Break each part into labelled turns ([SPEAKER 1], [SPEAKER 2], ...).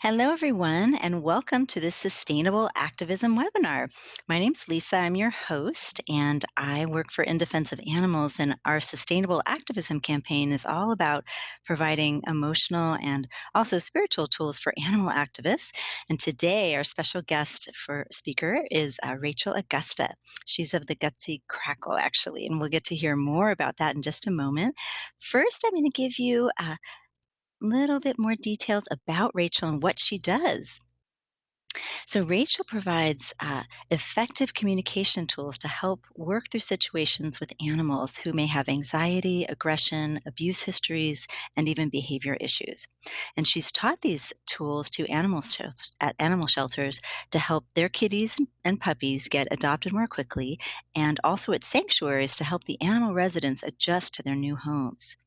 [SPEAKER 1] Hello, everyone, and welcome to this Sustainable Activism Webinar. My name's Lisa. I'm your host, and I work for In Defense of Animals. And our Sustainable Activism campaign is all about providing emotional and also spiritual tools for animal activists. And today, our special guest for speaker is Rachel Augusta. She's of the Gutsy Crackle, actually, and we'll get to hear more about that in just a moment. First, I'm going to give you a little bit more details about Rachel and what she does. So, Rachel provides effective communication tools to help work through situations with animals who may have anxiety, aggression, abuse histories, and even behavior issues. And she's taught these tools to at animal shelters to help their kitties and puppies get adopted more quickly, and also at sanctuaries to help the animal residents adjust to their new homes.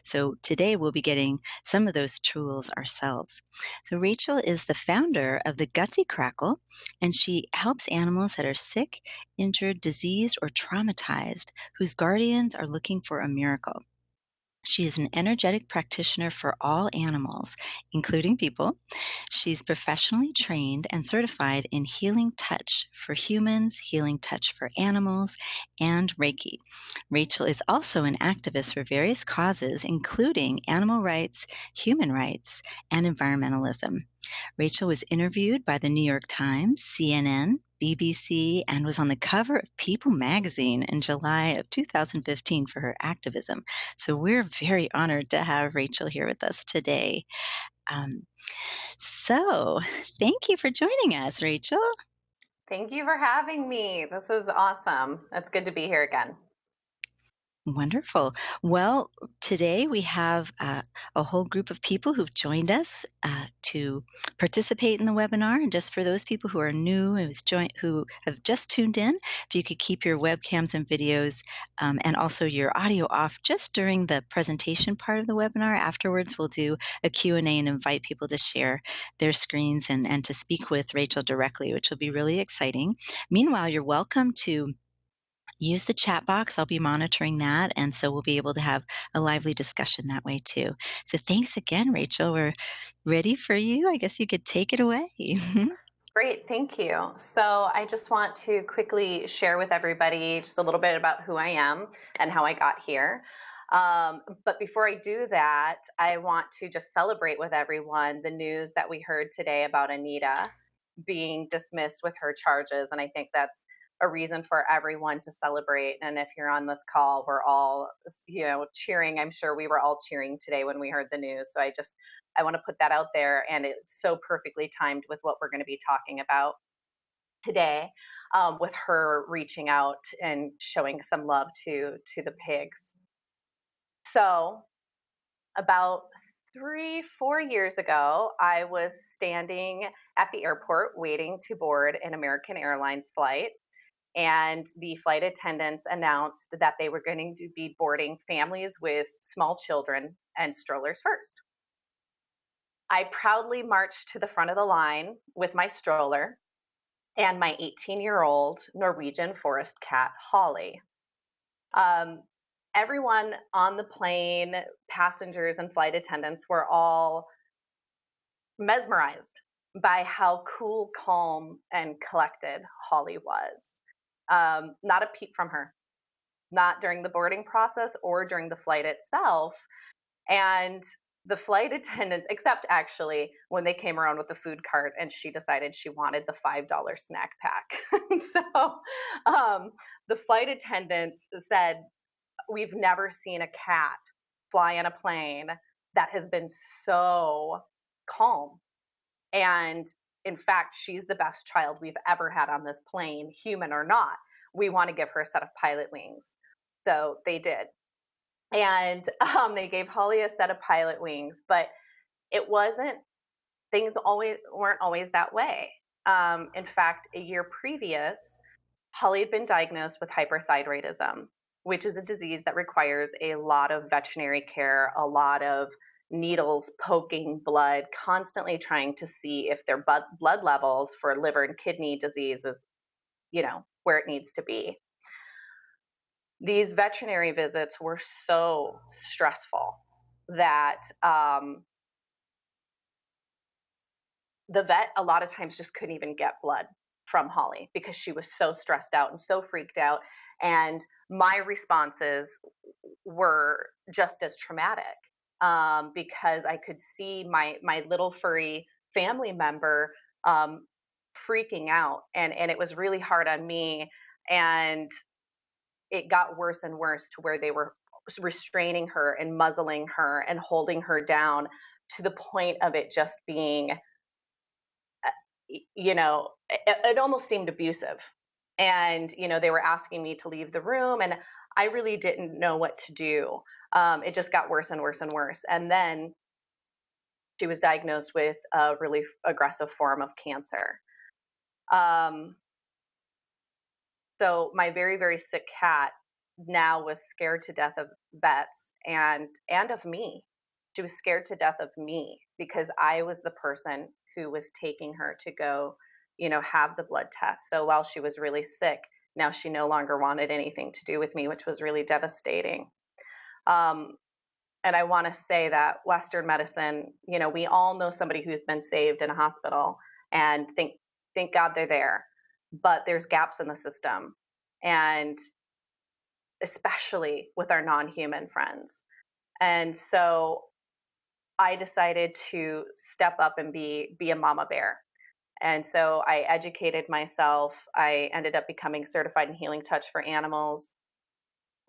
[SPEAKER 1] So today we'll be getting some of those tools ourselves. So Rachel is the founder of the Gutsy Crackle, and she helps animals that are sick, injured, diseased, or traumatized whose guardians are looking for a miracle. She is an energetic practitioner for all animals, including people. She's professionally trained and certified in healing touch for humans, healing touch for animals, and Reiki. Rachel is also an activist for various causes, including animal rights, human rights, and environmentalism. Rachel was interviewed by the New York Times, CNN, BBC, and was on the cover of People magazine in July of 2015 for her activism. So we're very honored to have Rachel here with us today. Um, so thank you for joining us, Rachel.
[SPEAKER 2] Thank you for having me. This is awesome. It's good to be here again.
[SPEAKER 1] Wonderful. Well, today we have a whole group of people who've joined us to participate in the webinar. And just for those people who are new, who have just tuned in, if you could keep your webcams and videos and also your audio off just during the presentation part of the webinar. Afterwards, we'll do a Q&A and invite people to share their screens and to speak with Rachel directly, which will be really exciting. Meanwhile, you're welcome to use the chat box. I'll be monitoring that, and so we'll be able to have a lively discussion that way too. So thanks again, Rachel. We're ready for you. I guess you could take it away.
[SPEAKER 2] Great, thank you. So I just want to quickly share with everybody just a little bit about who I am and how I got here. But before I do that, I want to just celebrate with everyone the news that we heard today about Anita being dismissed with her charges. And I think that's a reason for everyone to celebrate. And if you're on this call, we're all, cheering. I'm sure we were all cheering today when we heard the news. So I want to put that out there. And it's so perfectly timed with what we're going to be talking about today, with her reaching out and showing some love to the pigs. So about 3-4 years ago, I was standing at the airport waiting to board an American Airlines flight, and the flight attendants announced that they were going to be boarding families with small children and strollers first. I proudly marched to the front of the line with my stroller and my 18-year-old Norwegian forest cat, Holly. Um, Everyone on the plane, passengers and flight attendants, were all mesmerized by how cool, calm, and collected Holly was. Not a peep from her, not during the boarding process or during the flight itself. And the flight attendants, except actually when they came around with the food cart and she decided she wanted the $5 snack pack. So the flight attendants said, "We've never seen a cat fly in a plane that has been so calm. And in fact, she's the best child we've ever had on this plane, human or not. We want to give her a set of pilot wings." So they did. And they gave Holly a set of pilot wings, but it wasn't, things always weren't always that way. In fact, a year previous, Holly had been diagnosed with hyperthyroidism, which is a disease that requires a lot of veterinary care, a lot of needles, poking blood, constantly trying to see if their blood levels for liver and kidney disease is, where it needs to be. These veterinary visits were so stressful that the vet a lot of times just couldn't even get blood from Holly because she was so stressed out and so freaked out. And my responses were just as traumatic, because I could see my little furry family member freaking out, and it was really hard on me. And it got worse and worse to where they were restraining her and muzzling her and holding her down to the point of it just being, it almost seemed abusive. And, they were asking me to leave the room, and I really didn't know what to do. It just got worse and worse and worse. And then she was diagnosed with a really aggressive form of cancer. So my very, very sick cat now was scared to death of vets and of me. She was scared to death of me because I was the person who was taking her to go, have the blood test. So while she was really sick, now she no longer wanted anything to do with me, which was really devastating. And I want to say that Western medicine, we all know somebody who's been saved in a hospital and thank God they're there. But there's gaps in the system, and especially with our non-human friends. And so I decided to step up and be a mama bear. And so I educated myself. I ended up becoming certified in healing touch for animals,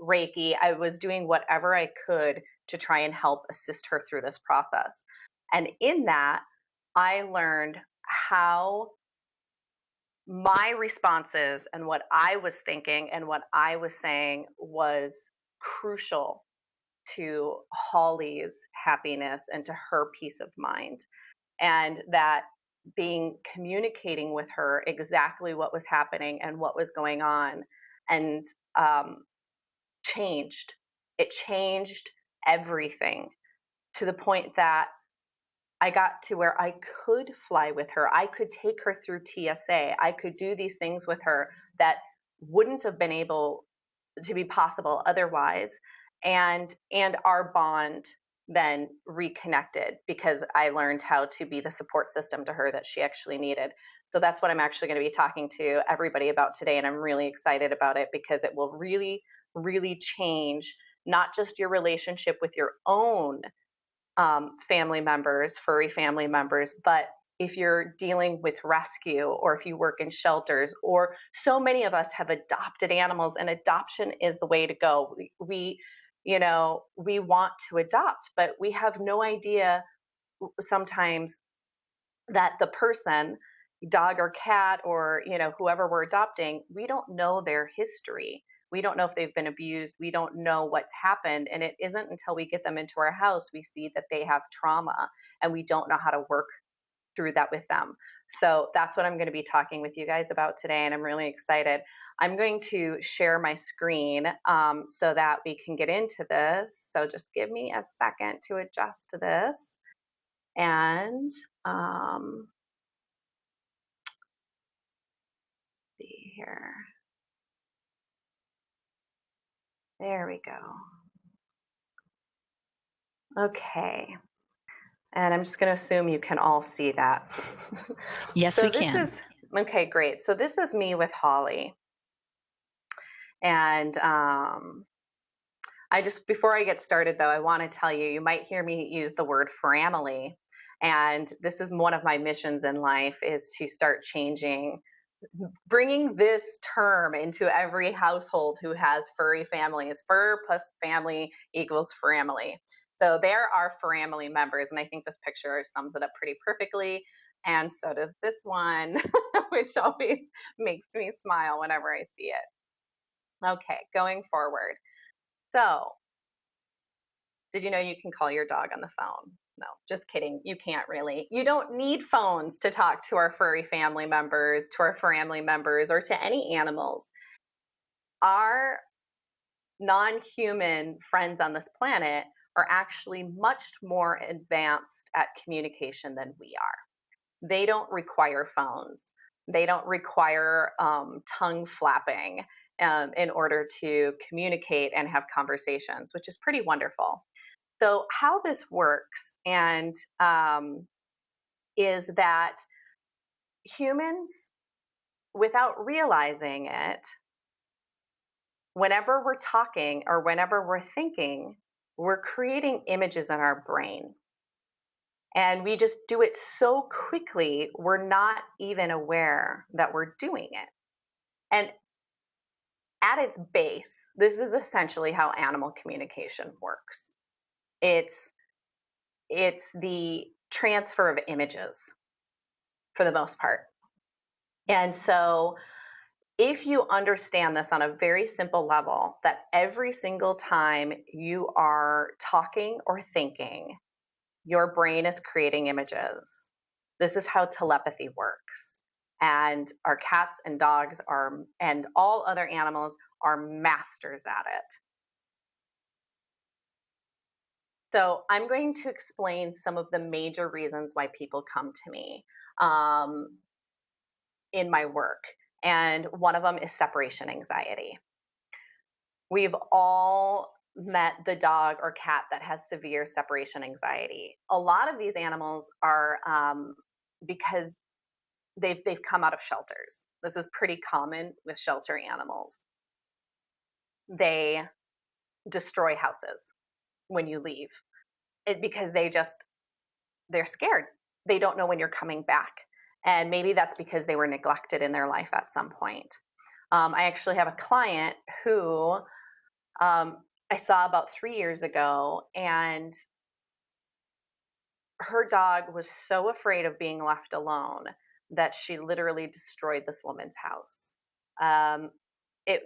[SPEAKER 2] Reiki. I was doing whatever I could to try and help assist her through this process. And in that, I learned how my responses and what I was thinking and what I was saying was crucial to Holly's happiness and to her peace of mind. And that communicating with her exactly what was happening and what was going on, and changed. It changed everything to the point that I got to where I could fly with her. I could take her through TSA. I could do these things with her that wouldn't have been able to be possible otherwise. And our bond then reconnected because I learned how to be the support system to her that she actually needed. So that's what I'm actually going to be talking to everybody about today. And I'm really excited about it because it will really, really change not just your relationship with your own family members, furry family members, but if you're dealing with rescue or if you work in shelters, or so many of us have adopted animals, and adoption is the way to go. We want to adopt, but we have no idea sometimes that the person, dog or cat or whoever we're adopting, we don't know their history. We don't know if they've been abused. We don't know what's happened. And it isn't until we get them into our house we see that they have trauma, and we don't know how to work through that with them. So that's what I'm going to be talking with you guys about today, and I'm really excited. I'm going to share my screen so that we can get into this. So just give me a second to adjust to this. And see here. There we go. Okay. And I'm just going to assume you can all see that.
[SPEAKER 1] Yes,
[SPEAKER 2] so
[SPEAKER 1] we
[SPEAKER 2] this
[SPEAKER 1] can.
[SPEAKER 2] is okay, great. So this is me with Holly. And before I get started though, I want to tell you, you might hear me use the word family. And this is one of my missions in life, is to start bringing this term into every household who has furry families. Fur plus family equals family. So there are family members, and I think this picture sums it up pretty perfectly. And so does this one, which always makes me smile whenever I see it. Okay, going forward. So, did you know you can call your dog on the phone? No, just kidding. You can't really. You don't need phones to talk to our furry family members, to our family members, or to any animals. Our non-human friends on this planet are actually much more advanced at communication than we are. They don't require phones. They don't require tongue flapping in order to communicate and have conversations, which is pretty wonderful. So how this works is that humans, without realizing it, whenever we're talking or whenever we're thinking, we're creating images in our brain. And we just do it so quickly, we're not even aware that we're doing it. And at its base, this is essentially how animal communication works. It's the transfer of images for the most part. And so if you understand this on a very simple level, that every single time you are talking or thinking, your brain is creating images. This is how telepathy works. And our cats and dogs are, and all other animals are masters at it. So I'm going to explain some of the major reasons why people come to me in my work. And one of them is separation anxiety. We've all met the dog or cat that has severe separation anxiety. A lot of these animals are because they've come out of shelters. This is pretty common with shelter animals. They destroy houses when you leave because they're scared. They don't know when you're coming back. And maybe that's because they were neglected in their life at some point. I actually have a client who I saw about 3 years ago, and her dog was so afraid of being left alone that she literally destroyed this woman's house. Um, it,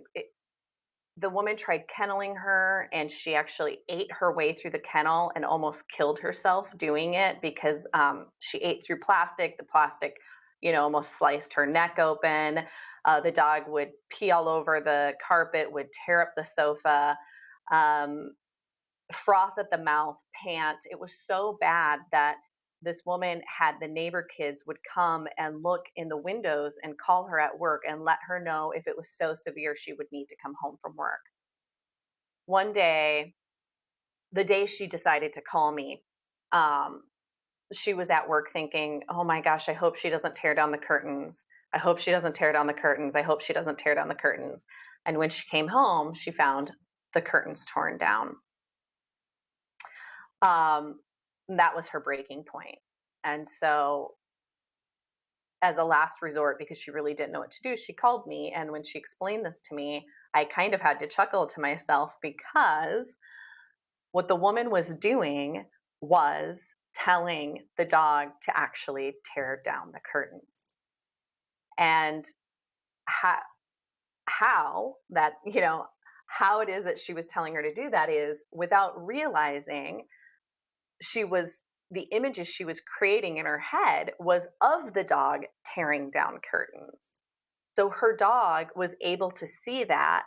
[SPEAKER 2] the woman tried kenneling her, and she actually ate her way through the kennel and almost killed herself doing it because she ate through plastic. The plastic, almost sliced her neck open. The dog would pee all over the carpet, would tear up the sofa, froth at the mouth, pant. It was so bad that this woman had the neighbor kids would come and look in the windows and call her at work and let her know if it was so severe she would need to come home from work. One day, the day she decided to call me, she was at work thinking, oh my gosh, I hope she doesn't tear down the curtains. I hope she doesn't tear down the curtains. I hope she doesn't tear down the curtains. And when she came home, she found the curtains torn down. That was her breaking point. And so, as a last resort, because she really didn't know what to do, she called me. And when she explained this to me, I kind of had to chuckle to myself because what the woman was doing was telling the dog to actually tear down the curtains. And how that, how it is that she was telling her to do that is without realizing the images she was creating in her head was of the dog tearing down curtains. So her dog was able to see that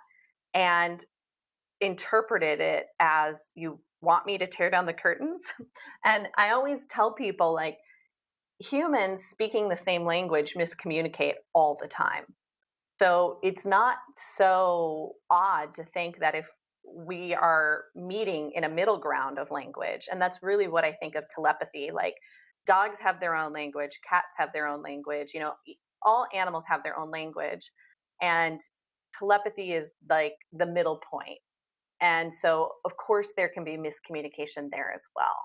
[SPEAKER 2] and interpreted it as, you want me to tear down the curtains? And I always tell people, like, humans speaking the same language miscommunicate all the time. So it's not so odd to think that if we are meeting in a middle ground of language, and that's really what I think of telepathy. Like, dogs have their own language, cats have their own language, all animals have their own language, and telepathy is like the middle point. And so, of course, there can be miscommunication there as well.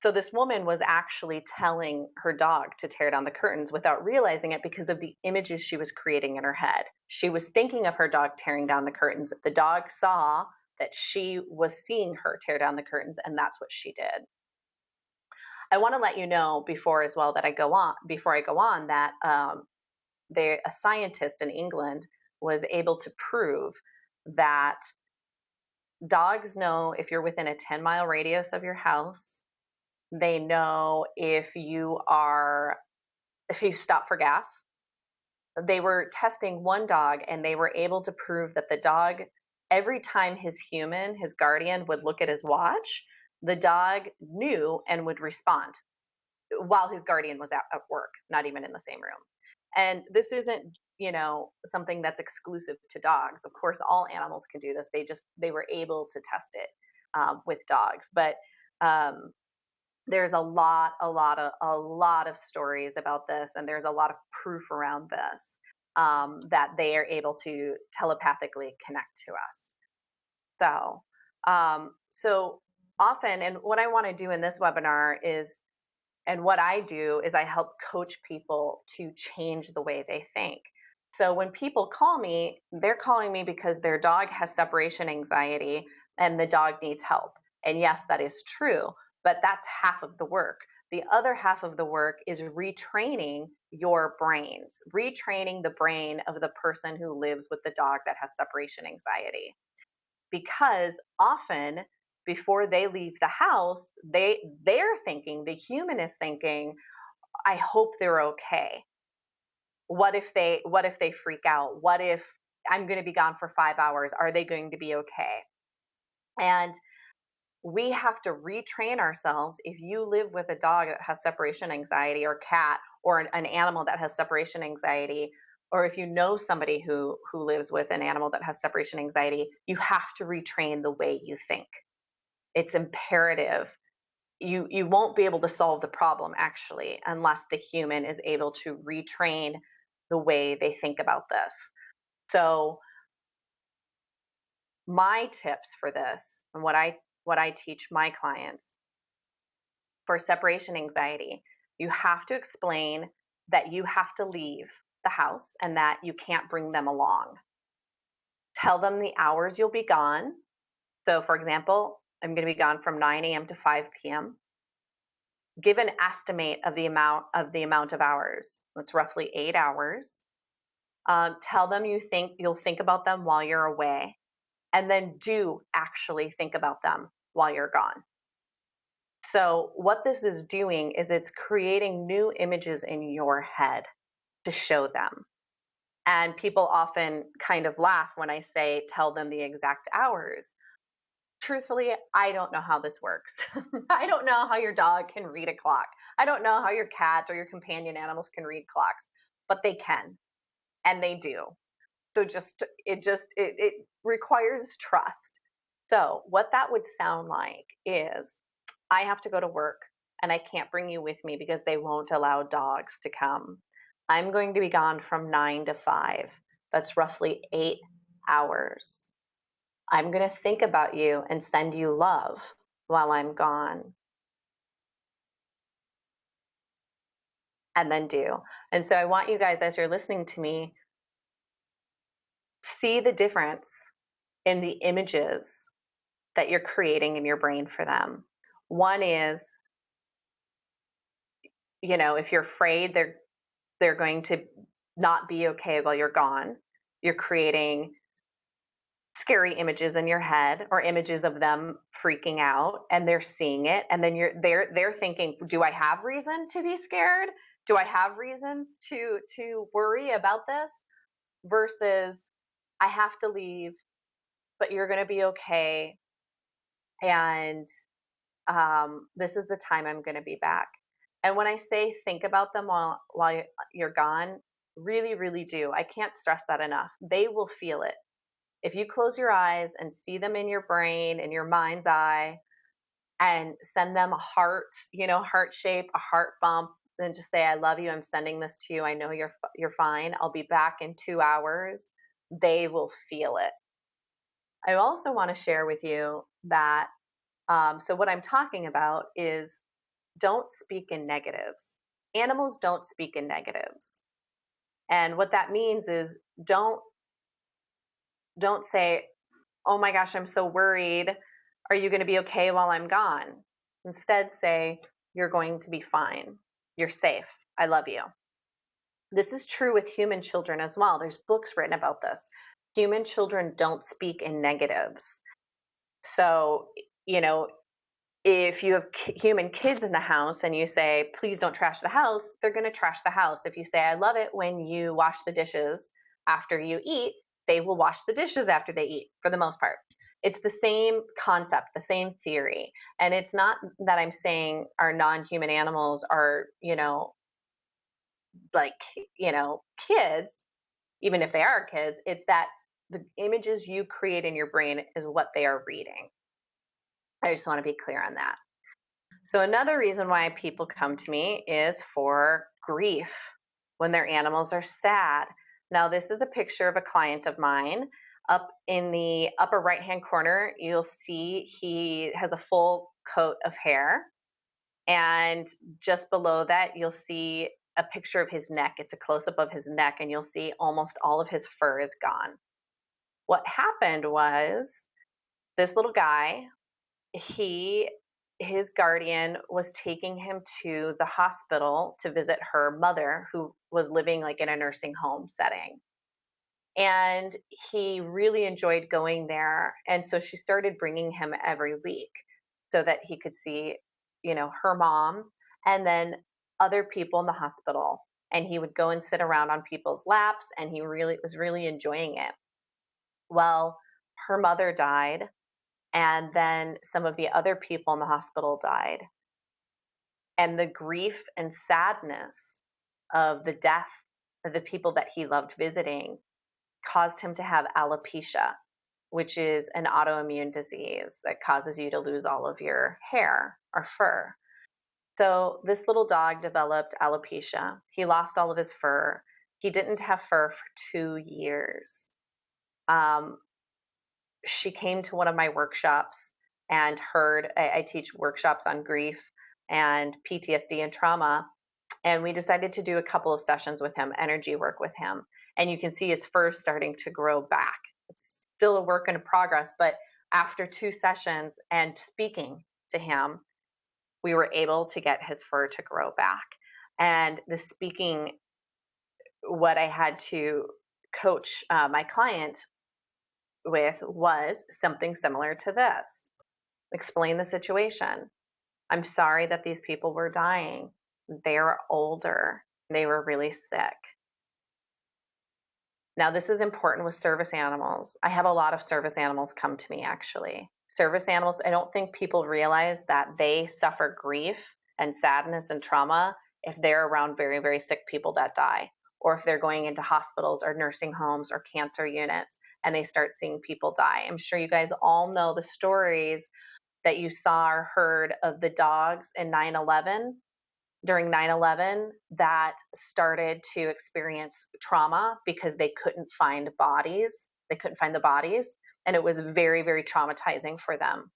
[SPEAKER 2] So this woman was actually telling her dog to tear down the curtains without realizing it because of the images she was creating in her head. She was thinking of her dog tearing down the curtains. The dog saw that she was seeing her tear down the curtains, and that's what she did. I want to let you know before I go on, that a scientist in England was able to prove that dogs know if you're within a 10-mile radius of your house. They know if you stop for gas. They were testing one dog, and they were able to prove that the dog, every time his guardian, would look at his watch, the dog knew and would respond while his guardian was at work, not even in the same room. And this isn't, something that's exclusive to dogs. Of course, all animals can do this. They were able to test it with dogs. But There's a lot of stories about this, and there's a lot of proof around this, that they are able to telepathically connect to us. So often, and what I want to do in this webinar is, and what I do is I help coach people to change the way they think. So when people call me, they're calling me because their dog has separation anxiety and the dog needs help. And yes, that is true, but that's half of the work. The other half of the work is retraining your brains, retraining the brain of the person who lives with the dog that has separation anxiety. Because often before they leave the house, they're thinking, the human is thinking, I hope they're okay. What if they freak out? What if I'm going to be gone for 5 hours? Are they going to be okay? And we have to retrain ourselves. If you live with a dog that has separation anxiety, or cat, or an animal that has separation anxiety, or if you know somebody who lives with an animal that has separation anxiety, you have to retrain the way you think. It's imperative. You won't be able to solve the problem, actually, unless the human is able to retrain the way they think about this. So my tips for this, and what I teach my clients for separation anxiety, you have to explain that you have to leave the house and that you can't bring them along. Tell them the hours you'll be gone. So for example, I'm going to be gone from 9 a.m. to 5 p.m. Give an estimate of the amount of hours. That's roughly 8 hours. Tell them you'll think about them while you're away, and then do actually think about them while you're gone. So what this is doing is it's creating new images in your head to show them. And people often kind of laugh when I say tell them the exact hours. Truthfully, I don't know how this works. I don't know how your dog can read a clock. I don't know how your cat or your companion animals can read clocks, but they can, and they do. So it requires trust. So what that would sound like is, I have to go to work and I can't bring you with me because they won't allow dogs to come. I'm going to be gone from 9 to 5. That's roughly 8 hours. I'm going to think about you and send you love while I'm gone. And then do. And so I want you guys, as you're listening to me, see the difference in the images that you're creating in your brain for them. One is, if you're afraid they're going to not be okay while you're gone, you're creating scary images in your head, or images of them freaking out, and they're seeing it, and then they're thinking, do I have reason to be scared? Do I have reasons to worry about this? Versus, I have to leave, but you're going to be okay, and this is the time I'm going to be back. And when I say think about them while you're gone, really, really do. I can't stress that enough. They will feel it. If you close your eyes and see them in your brain, in your mind's eye, and send them a heart, heart shape, a heart bump, then just say, I love you. I'm sending this to you. I know you're fine. I'll be back in 2 hours. They will feel it. I also want to share with you that, so what I'm talking about is, don't speak in negatives. Animals don't speak in negatives. And what that means is, don't say, oh my gosh, I'm so worried. Are you going to be okay while I'm gone? Instead, say, you're going to be fine. You're safe. I love you. This is true with human children as well. There's books written about this. Human children don't speak in negatives. So, if you have human kids in the house and you say, please don't trash the house, they're going to trash the house. If you say, I love it when you wash the dishes after you eat, they will wash the dishes after they eat, for the most part. It's the same concept, the same theory. And it's not that I'm saying our non-human animals are, kids, even if they are kids. It's that the images you create in your brain is what they are reading. I just want to be clear on that. So another reason why people come to me is for grief, when their animals are sad. Now, this is a picture of a client of mine. Up in the upper right-hand corner, you'll see he has a full coat of hair. And just below that, you'll see a picture of his neck. It's a close-up of his neck, and you'll see almost all of his fur is gone. What happened was this little guy, his guardian was taking him to the hospital to visit her mother, who was living like in a nursing home setting. And he really enjoyed going there. And so she started bringing him every week so that he could see, her mom and then other people in the hospital. And he would go and sit around on people's laps, and he really was really enjoying it. Well, her mother died, and then some of the other people in the hospital died. And the grief and sadness of the death of the people that he loved visiting caused him to have alopecia, which is an autoimmune disease that causes you to lose all of your hair or fur. So this little dog developed alopecia. He lost all of his fur. He didn't have fur for 2 years. She came to one of my workshops and heard, I teach workshops on grief and PTSD and trauma. And we decided to do a couple of sessions with him, energy work with him. And you can see his fur starting to grow back. It's still a work in progress, but after 2 sessions and speaking to him, we were able to get his fur to grow back. And the speaking, what I had to coach my client with was something similar to this. Explain the situation. I'm sorry that these people were dying. They were older. They were really sick. Now, this is important with service animals. I have a lot of service animals come to me, actually. Service animals, I don't think people realize that they suffer grief and sadness and trauma if they're around very, very sick people that die, or if they're going into hospitals or nursing homes or cancer units and they start seeing people die. I'm sure you guys all know the stories that you saw or heard of the dogs in 9/11. During 9/11 that started to experience trauma because they couldn't find bodies. They couldn't find the bodies, and it was very, very traumatizing for them.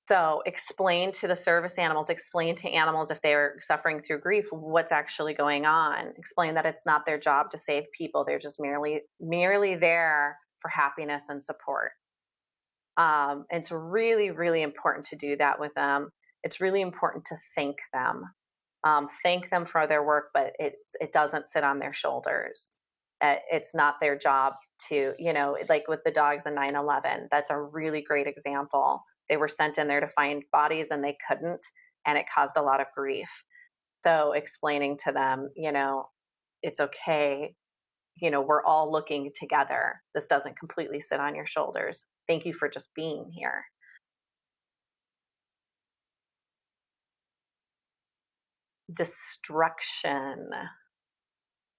[SPEAKER 2] So explain to the service animals, explain to animals if they're suffering through grief, what's actually going on. Explain that it's not their job to save people. They're just merely there for happiness and support. It's really, really important to do that with them. It's really important to thank them. Thank them for their work, but it doesn't sit on their shoulders. It's not their job to, like with the dogs in 9/11, that's a really great example. They were sent in there to find bodies and they couldn't, and it caused a lot of grief. So explaining to them, it's okay. We're all looking together. This doesn't completely sit on your shoulders. Thank you for just being here. Destruction.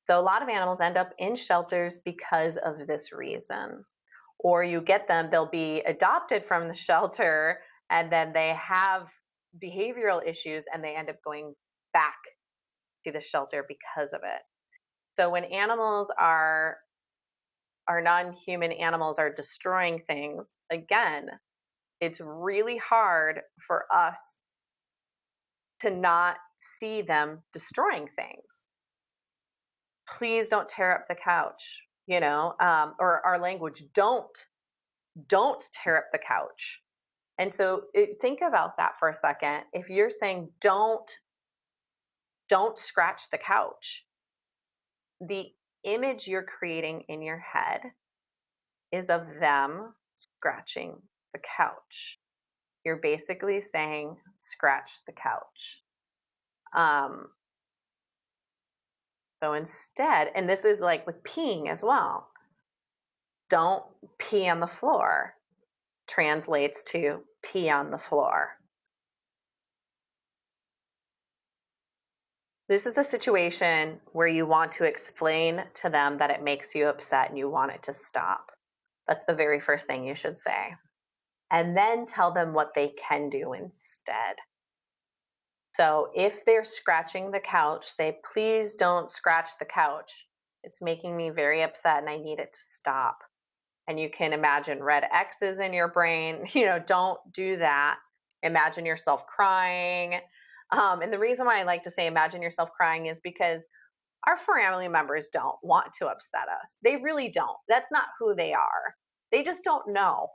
[SPEAKER 2] So a lot of animals end up in shelters because of this reason. Or you get them, they'll be adopted from the shelter, and then they have behavioral issues and they end up going back to the shelter because of it. So when animals are non-human animals are destroying things, again, it's really hard for us to not see them destroying things. Please don't tear up the couch, or our language, don't tear up the couch. And so think about that for a second. If you're saying don't scratch the couch, the image you're creating in your head is of them scratching the couch. You're basically saying scratch the couch. So instead, and this is like with peeing as well, don't pee on the floor translates to pee on the floor. This is a situation where you want to explain to them that it makes you upset and you want it to stop. That's the very first thing you should say. and then tell them what they can do instead. So if they're scratching the couch, say, please don't scratch the couch. It's making me very upset and I need it to stop. And you can imagine red X's in your brain. Don't do that. Imagine yourself crying. And the reason why I like to say imagine yourself crying is because our family members don't want to upset us. They really don't. That's not who they are. They just don't know.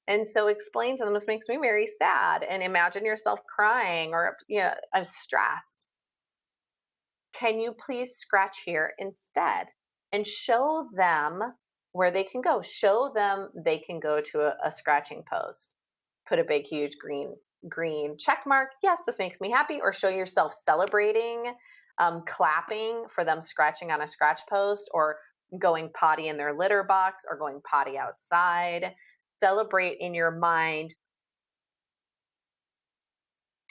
[SPEAKER 2] And so explain to them, this makes me very sad. And imagine yourself crying or, I'm stressed. Can you please scratch here instead? And show them where they can go. Show them they can go to a scratching post. Put a big, huge green check mark. Yes, this makes me happy. Or show yourself celebrating, clapping for them scratching on a scratch post, or going potty in their litter box, or going potty outside. Celebrate in your mind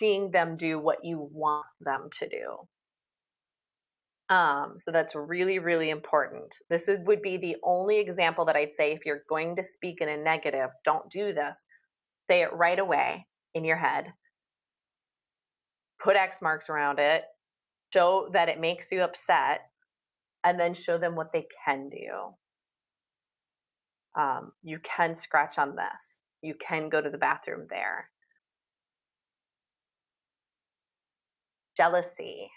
[SPEAKER 2] seeing them do what you want them to do. So that's really, really important. Would be the only example that I'd say if you're going to speak in a negative, don't do this. Say it right away in your head. Put X marks around it. Show that it makes you upset, and then show them what they can do. You can scratch on this. You can go to the bathroom there. Jealousy.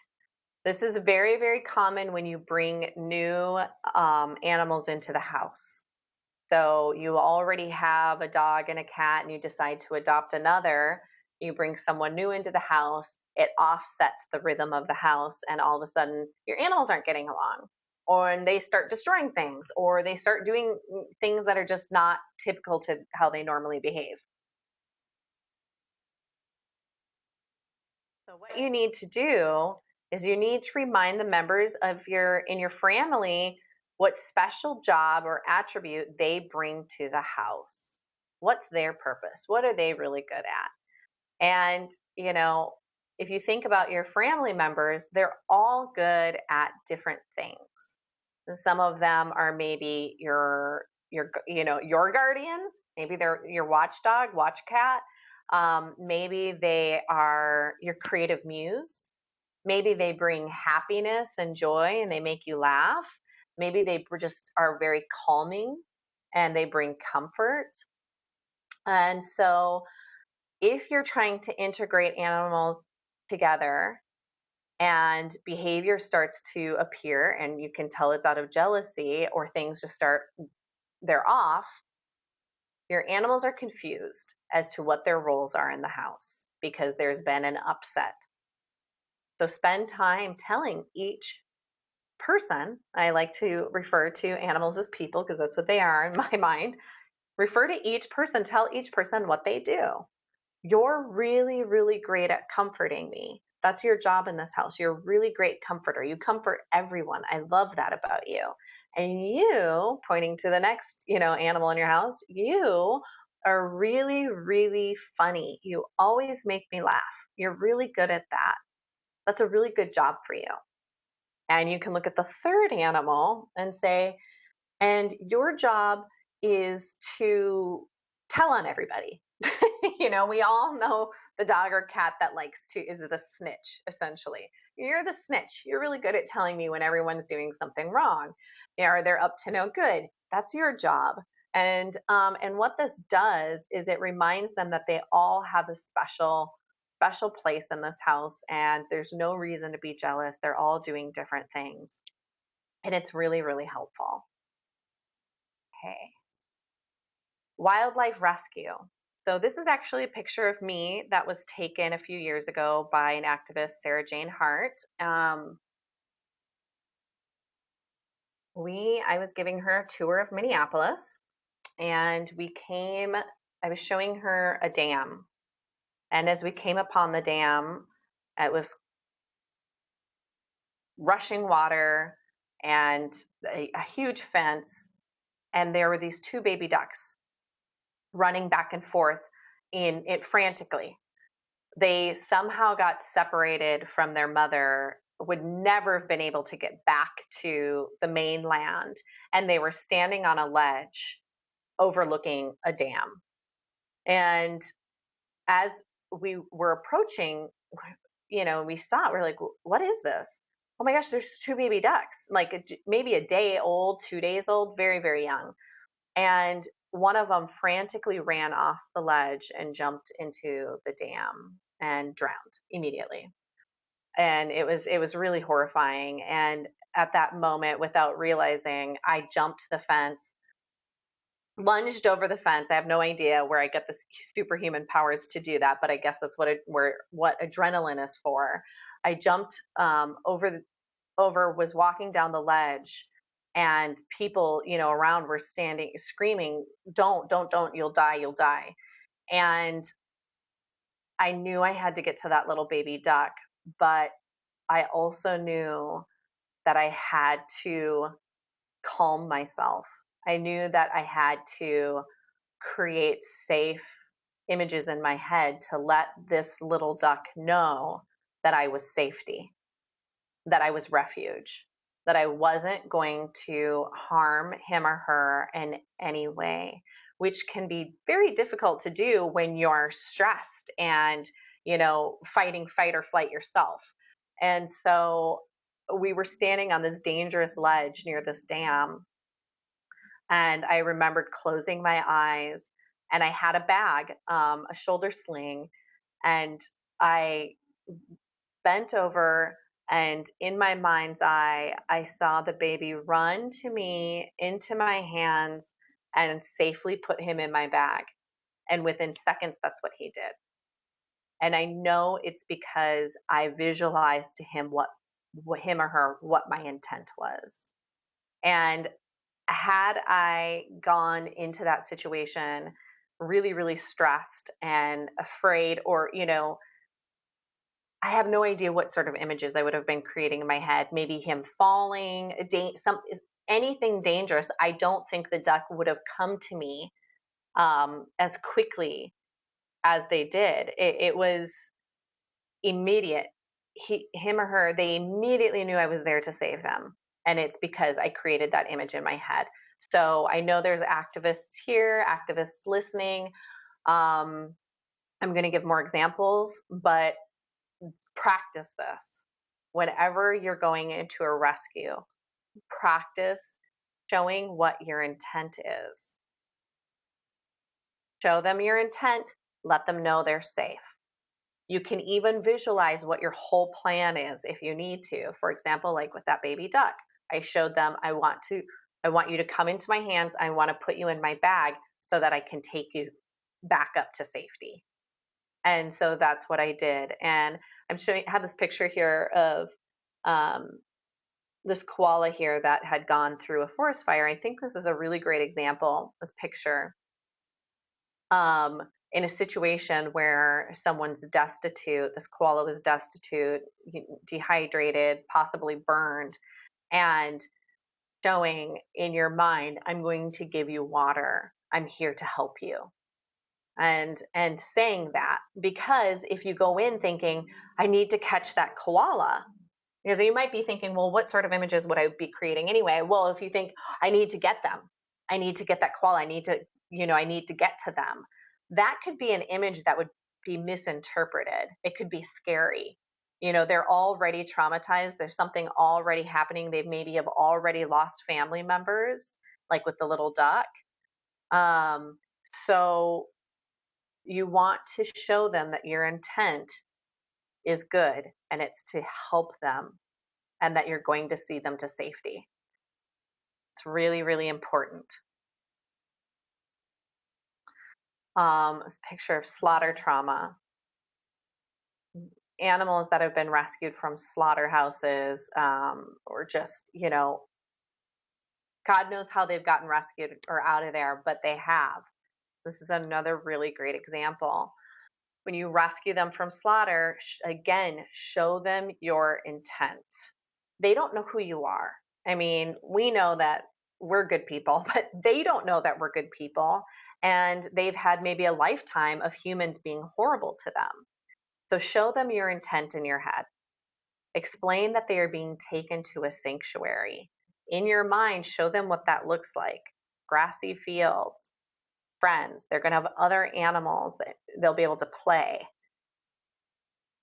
[SPEAKER 2] This is very, very common when you bring new animals into the house. So you already have a dog and a cat and you decide to adopt another. You bring someone new into the house, it offsets the rhythm of the house, and all of a sudden your animals aren't getting along, or they start destroying things, or they start doing things that are just not typical to how they normally behave. So what you need to do is you need to remind the members of in your family what special job or attribute they bring to the house. What's their purpose? What are they really good at? And, if you think about your family members, they're all good at different things. Some of them are maybe your guardians. Maybe they're your watchdog, watch cat. Maybe they are your creative muse. Maybe they bring happiness and joy and they make you laugh. Maybe they just are very calming and they bring comfort. And so if you're trying to integrate animals together and behavior starts to appear and you can tell it's out of jealousy, or things just they're off, your animals are confused as to what their roles are in the house because there's been an upset. So spend time telling each person. I like to refer to animals as people because that's what they are in my mind. Refer to each person, tell each person what they do. You're really, really great at comforting me. That's your job in this house. You're a really great comforter. You comfort everyone. I love that about you. And you, pointing to the next, animal in your house, you are really, really funny. You always make me laugh. You're really good at that. That's a really good job for you. And you can look at the third animal and say, and your job is to tell on everybody. We all know the dog or cat that is the snitch, essentially. You're the snitch. You're really good at telling me when everyone's doing something wrong. Or they're up to no good. That's your job. And what this does is it reminds them that they all have a special place in this house, and there's no reason to be jealous. They're all doing different things. And it's really, really helpful. Okay. Wildlife rescue. So this is actually a picture of me that was taken a few years ago by an activist, Sarah Jane Hart. I was giving her a tour of Minneapolis, and I was showing her a dam. And as we came upon the dam, it was rushing water and a huge fence, and there were these two baby ducks running back and forth in it frantically. They somehow got separated from their mother, would never have been able to get back to the mainland, and they were standing on a ledge overlooking a dam. And as we were approaching, we saw it, we're like, what is this? Oh my gosh, there's two baby ducks, like maybe a day old, 2 days old, very, very young. And one of them frantically ran off the ledge and jumped into the dam and drowned immediately. And it was really horrifying. And at that moment, without realizing, I jumped the fence, lunged over the fence. I have no idea where I get the superhuman powers to do that, but I guess that's what adrenaline is for. I jumped over, was walking down the ledge, and people, around were standing, screaming, don't, you'll die, you'll die. And I knew I had to get to that little baby duck, but I also knew that I had to calm myself. I knew that I had to create safe images in my head to let this little duck know that I was safety, that I was refuge, that I wasn't going to harm him or her in any way, which can be very difficult to do when you're stressed and, fighting fight or flight yourself. And so we were standing on this dangerous ledge near this dam. And I remembered closing my eyes, and I had a bag, a shoulder sling, and I bent over, and in my mind's eye, I saw the baby run to me into my hands and safely put him in my bag. And within seconds, that's what he did. And I know it's because I visualized to him what him or her, what my intent was. And had I gone into that situation really, really stressed and afraid, or, I have no idea what sort of images I would have been creating in my head. Maybe him falling, anything dangerous. I don't think the duck would have come to me as quickly as they did. It was immediate. Him or her, they immediately knew I was there to save them. And it's because I created that image in my head. So I know there's activists here, activists listening. I'm going to give more examples, but practice this. Whenever you're going into a rescue, practice showing what your intent is. Show them your intent, let them know they're safe. You can even visualize what your whole plan is if you need to. For example, like with that baby duck, I showed them, I want you to come into my hands. I want to put you in my bag so that I can take you back up to safety. And so that's what I did. And I have this picture here of this koala here that had gone through a forest fire. I think this is a really great example, this picture, in a situation where someone's destitute. This koala was destitute, dehydrated, possibly burned, and showing in your mind, I'm going to give you water. I'm here to help you. And saying that, because if you go in thinking, I need to catch that koala, because you might be thinking, well, what sort of images would I be creating anyway? Well, if you think, I need to get them, I need to get that koala, I need to get to them, that could be an image that would be misinterpreted. It could be scary. They're already traumatized. There's something already happening. They maybe have already lost family members, like with the little duck. So you want to show them that your intent is good and it's to help them, and that you're going to see them to safety. It's really, really important. This picture of slaughter trauma. Animals that have been rescued from slaughterhouses, or just, God knows how they've gotten rescued or out of there, but they have. This is another really great example. When you rescue them from slaughter, again, show them your intent. They don't know who you are. I mean, we know that we're good people, but they don't know that we're good people. And they've had maybe a lifetime of humans being horrible to them. So show them your intent in your head. Explain that they are being taken to a sanctuary. In your mind, show them what that looks like. Grassy fields, friends. They're going to have other animals that they'll be able to play.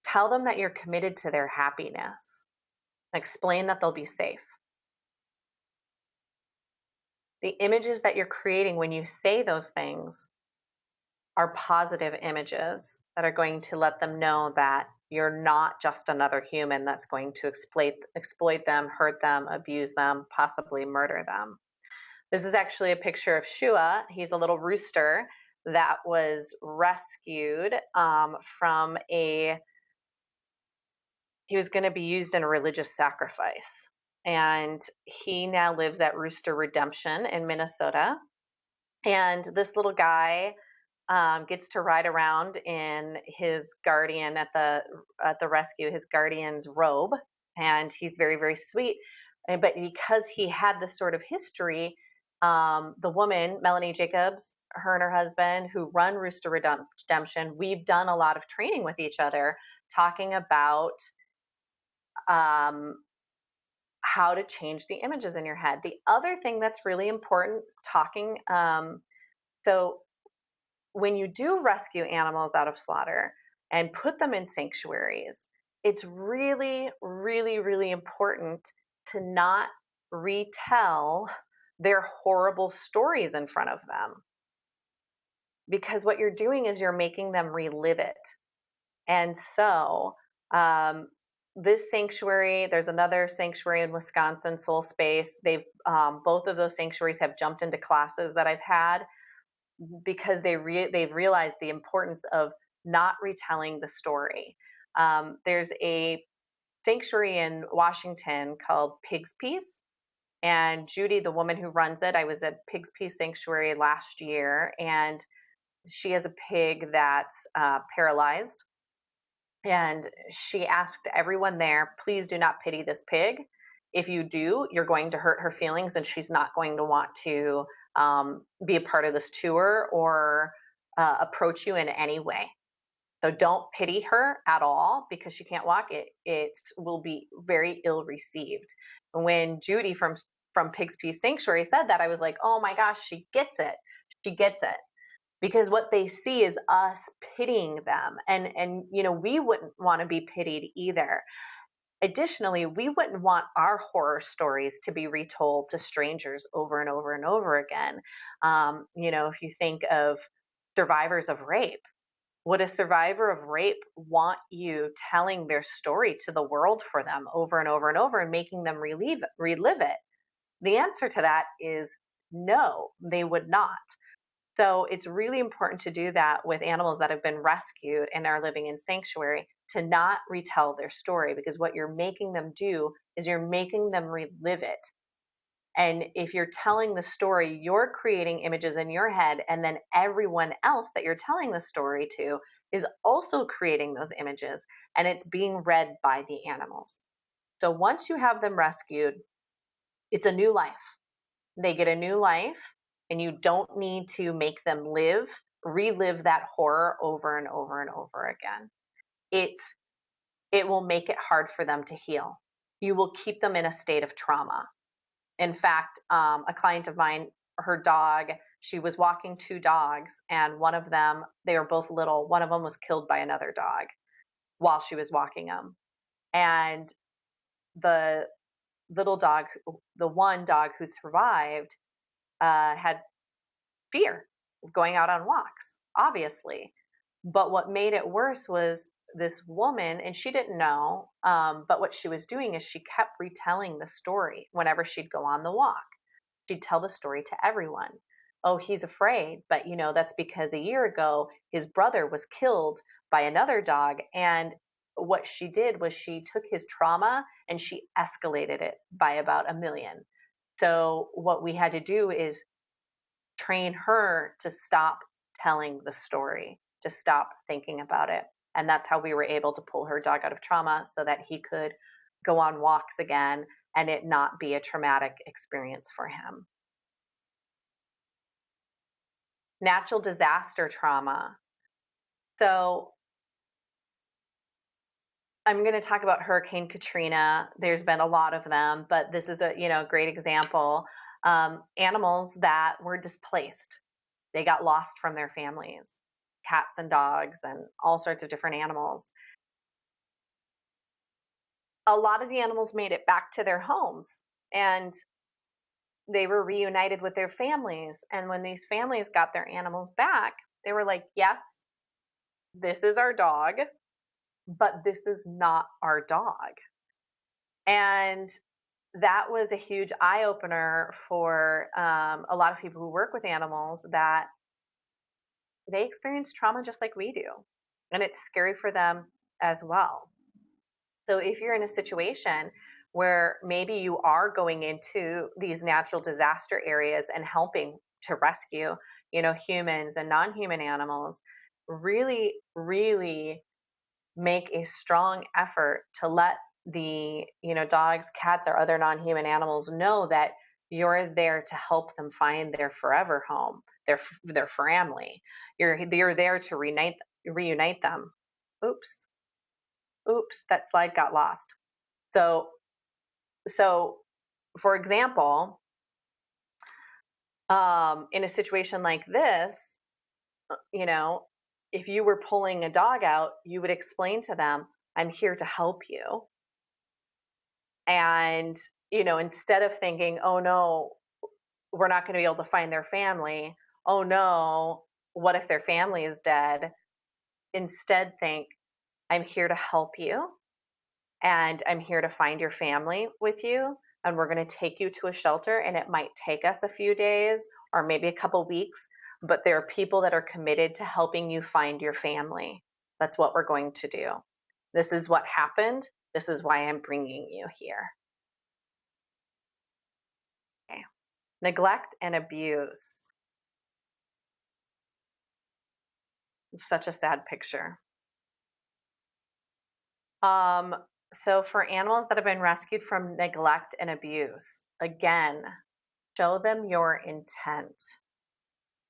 [SPEAKER 2] Tell them that you're committed to their happiness. Explain that they'll be safe. The images that you're creating when you say those things are positive images that are going to let them know that you're not just another human that's going to exploit them, hurt them, abuse them, possibly murder them. This is actually a picture of Shua. He's a little rooster that was rescued from he was going to be used in a religious sacrifice. And he now lives at Rooster Redemption in Minnesota. And this little guy gets to ride around in his guardian at the rescue, his guardian's robe, and he's very, very sweet. But because he had this sort of history, the woman, Melanie Jacobs, her and her husband, who run Rooster Redemption, we've done a lot of training with each other, talking about how to change the images in your head. The other thing that's really important, so when you do rescue animals out of slaughter and put them in sanctuaries, it's really, really, really important to not retell their horrible stories in front of them. Because what you're doing is you're making them relive it. And so this sanctuary, there's another sanctuary in Wisconsin, Soul Space. They've both of those sanctuaries have jumped into classes that I've had because they've realized the importance of not retelling the story. There's a sanctuary in Washington called Pig's Peace, and Judy, the woman who runs it, I was at Pig's Peace Sanctuary last year, and she has a pig that's paralyzed. And she asked everyone there, please do not pity this pig. If you do, you're going to hurt her feelings and she's not going to want to be a part of this tour or approach you in any way. So don't pity her at all because she can't walk. It will be very ill received. When Judy from Pig's Peace Sanctuary said that, I was like, oh my gosh, she gets it. She gets it. Because what they see is us pitying them. And you know, we wouldn't want to be pitied either. Additionally, we wouldn't want our horror stories to be retold to strangers over and over and over again. You know, if you think of survivors of rape, would a survivor of rape want you telling their story to the world for them over and over and over and making them relive it? The answer to that is no, they would not. So it's really important to do that with animals that have been rescued and are living in sanctuary, to not retell their story, because what you're making them do is you're making them relive it. And if you're telling the story, you're creating images in your head, and then everyone else that you're telling the story to is also creating those images, and it's being read by the animals. So once you have them rescued, it's a new life. They get a new life, and you don't need to make them relive that horror over and over and over again. It will make it hard for them to heal. You will keep them in a state of trauma. In fact, a client of mine, her dog, she was walking two dogs, and one of them, they were both little, one of them was killed by another dog while she was walking them. And the little dog, the one dog who survived, had fear of going out on walks, obviously. But what made it worse was this woman, and she didn't know, but what she was doing is she kept retelling the story whenever she'd go on the walk. She'd tell the story to everyone. Oh, he's afraid, but you know, that's because a year ago his brother was killed by another dog. And what she did was she took his trauma and she escalated it by about 1,000,000. So what we had to do is train her to stop telling the story, to stop thinking about it. And that's how we were able to pull her dog out of trauma so that he could go on walks again and it not be a traumatic experience for him. Natural disaster trauma. So I'm going to talk about Hurricane Katrina. There's been a lot of them, but this is a great example. Animals that were displaced. They got lost from their families, cats and dogs and all sorts of different animals. A lot of the animals made it back to their homes, and they were reunited with their families. And when these families got their animals back, they were like, yes, this is our dog, but this is not our dog. And that was a huge eye opener for a lot of people who work with animals, that they experience trauma just like we do. And it's scary for them as well. So if you're in a situation where maybe you are going into these natural disaster areas and helping to rescue, humans and non-human animals, really, really make a strong effort to let the, dogs, cats, or other non-human animals know that you're there to help them find their forever home, their family. You're there to reunite them. Oops, that slide got lost. So for example, in a situation like this, you know, if you were pulling a dog out, you would explain to them, I'm here to help you. And, instead of thinking, oh no, we're not going to be able to find their family. Oh no, what if their family is dead? Instead, think, I'm here to help you, and I'm here to find your family with you. And we're going to take you to a shelter, and it might take us a few days or maybe a couple weeks, but there are people that are committed to helping you find your family. That's what we're going to do. This is what happened. This is why I'm bringing you here. Okay. Neglect and abuse. It's such a sad picture. Um, so for animals that have been rescued from neglect and abuse, again, show them your intent.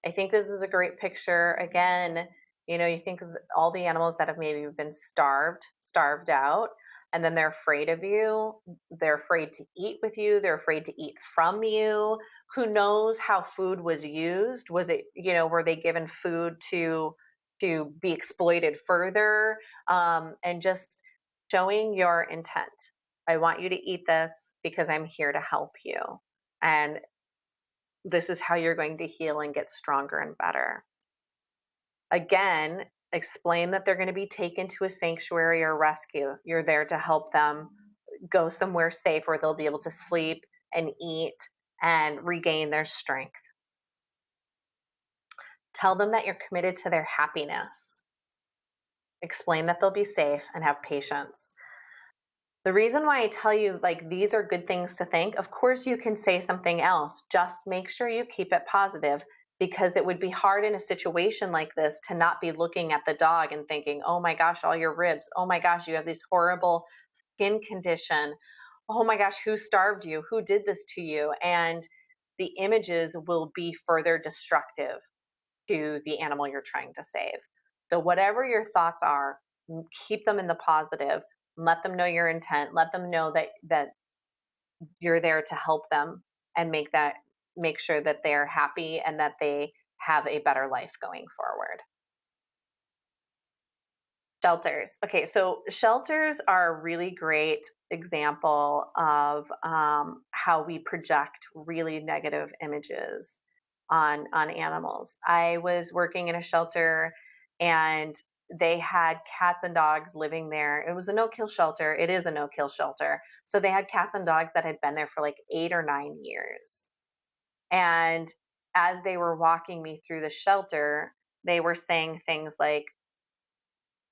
[SPEAKER 2] I think this is a great picture. Again, you think of all the animals that have maybe been starved out, and then they're afraid of you. They're afraid to eat with you. They're afraid to eat from you. Who knows how food was used? Was it, were they given food to be exploited further? And just showing your intent. I want you to eat this because I'm here to help you. And this is how you're going to heal and get stronger and better. Again, explain that they're going to be taken to a sanctuary or rescue. You're there to help them go somewhere safe where they'll be able to sleep and eat and regain their strength. Tell them that you're committed to their happiness. Explain that they'll be safe and have patience. The reason why I tell you, these are good things to think, of course you can say something else. Just make sure you keep it positive, because it would be hard in a situation like this to not be looking at the dog and thinking, oh my gosh, all your ribs. Oh my gosh, you have this horrible skin condition. Oh my gosh, who starved you? Who did this to you? And the images will be further destructive to the animal you're trying to save. So whatever your thoughts are, keep them in the positive. Let them know your intent. Let them know that you're there to help them and make sure that they're happy and that they have a better life going forward. Shelters. Okay, so shelters are a really great example of how we project really negative images on animals. I was working in a shelter, and they had cats and dogs living there. It was a no-kill shelter. It is a no-kill shelter. So they had cats and dogs that had been there for like 8 or 9 years. And as they were walking me through the shelter, they were saying things like,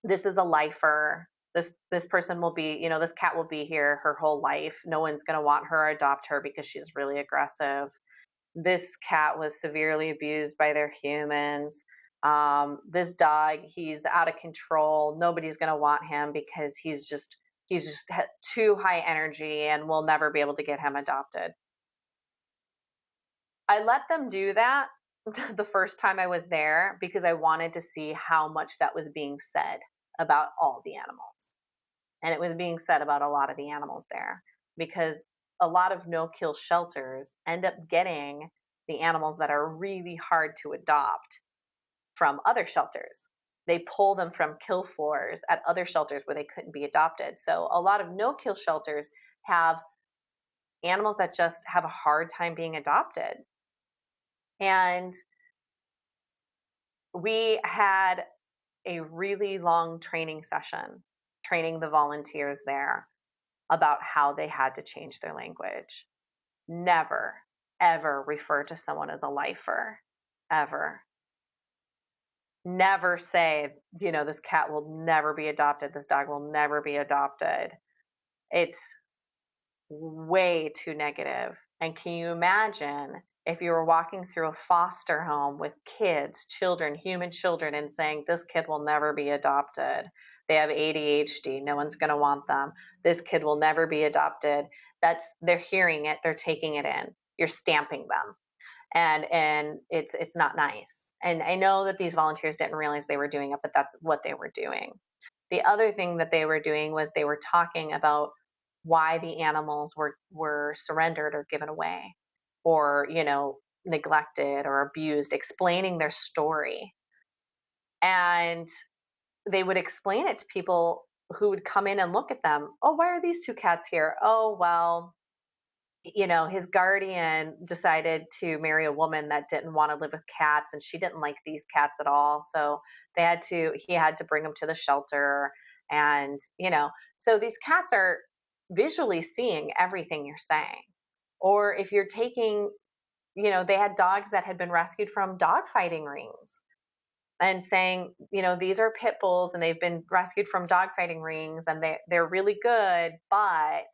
[SPEAKER 2] this is a lifer. This person will be, this cat will be here her whole life. No one's going to want her or adopt her because she's really aggressive. This cat was severely abused by their humans. This dog, he's out of control. Nobody's going to want him because he's just too high energy, and we'll never be able to get him adopted. I let them do that the first time I was there because I wanted to see how much that was being said about all the animals. And it was being said about a lot of the animals there, because a lot of no-kill shelters end up getting the animals that are really hard to adopt from other shelters. They pull them from kill floors at other shelters where they couldn't be adopted. So a lot of no-kill shelters have animals that just have a hard time being adopted. And we had a really long training session, training the volunteers there about how they had to change their language. Never, ever refer to someone as a lifer, ever. Never say, this cat will never be adopted, this dog will never be adopted. It's way too negative. And can you imagine if you were walking through a foster home with kids, children, human children, and saying, this kid will never be adopted. They have ADHD. No one's going to want them. This kid will never be adopted. They're hearing it. They're taking it in. You're stamping them. And it's not nice. And I know that these volunteers didn't realize they were doing it, but that's what they were doing. The other thing that they were doing was they were talking about why the animals were surrendered or given away or, neglected or abused, explaining their story. And they would explain it to people who would come in and look at them. Oh, why are these two cats here? Oh, well, his guardian decided to marry a woman that didn't want to live with cats, and she didn't like these cats at all. So he had to bring them to the shelter. And, so these cats are visually seeing everything you're saying. Or if you're taking, they had dogs that had been rescued from dog fighting rings and saying, these are pit bulls and they've been rescued from dog fighting rings and they're really good, but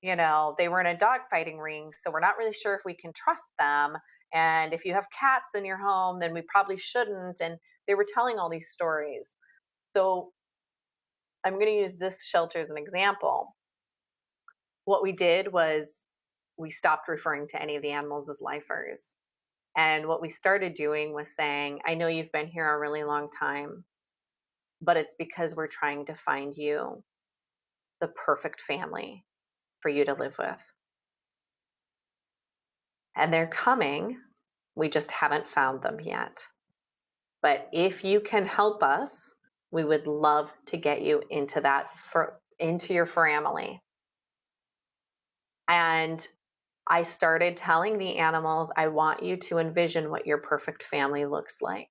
[SPEAKER 2] they were in a dog fighting ring, so we're not really sure if we can trust them. And if you have cats in your home, then we probably shouldn't. And they were telling all these stories. So I'm going to use this shelter as an example. What we did was we stopped referring to any of the animals as lifers. And what we started doing was saying, I know you've been here a really long time, but it's because we're trying to find you the perfect family for you to live with. And they're coming. We just haven't found them yet. But if you can help us, we would love to get you into your family. And I started telling the animals, I want you to envision what your perfect family looks like.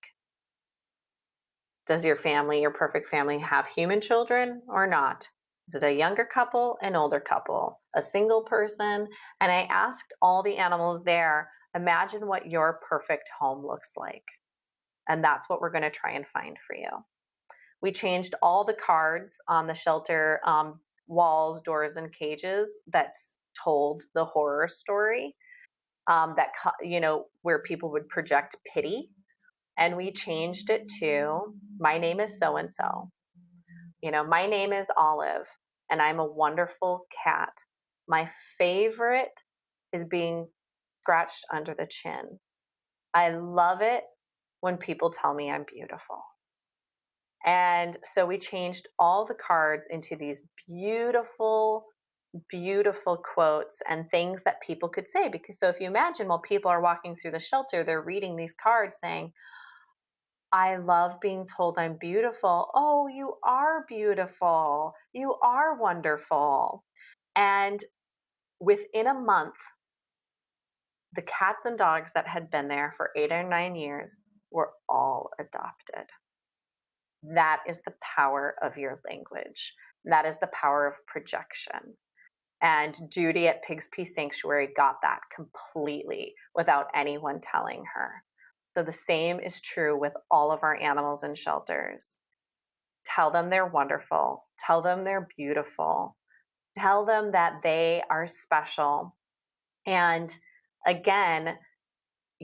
[SPEAKER 2] Does your perfect family, have human children or not? Is it a younger couple, an older couple, a single person? And I asked all the animals there, imagine what your perfect home looks like. And that's what we're going to try and find for you. We changed all the cards on the shelter walls, doors, and cages that's told the horror story where people would project pity. And we changed it to, my name is so-and-so. My name is Olive, and I'm a wonderful cat. My favorite is being scratched under the chin. I love it when people tell me I'm beautiful. And so we changed all the cards into these beautiful, beautiful quotes and things that people could say. So if you imagine while people are walking through the shelter, they're reading these cards saying, I love being told I'm beautiful. Oh, you are beautiful. You are wonderful. And within a month, the cats and dogs that had been there for 8 or 9 years were all adopted. That is the power of your language. That is the power of projection. And Judy at Pigs Peace Sanctuary got that completely without anyone telling her. So the same is true with all of our animals in shelters. Tell them they're wonderful. Tell them they're beautiful. Tell them that they are special. And again,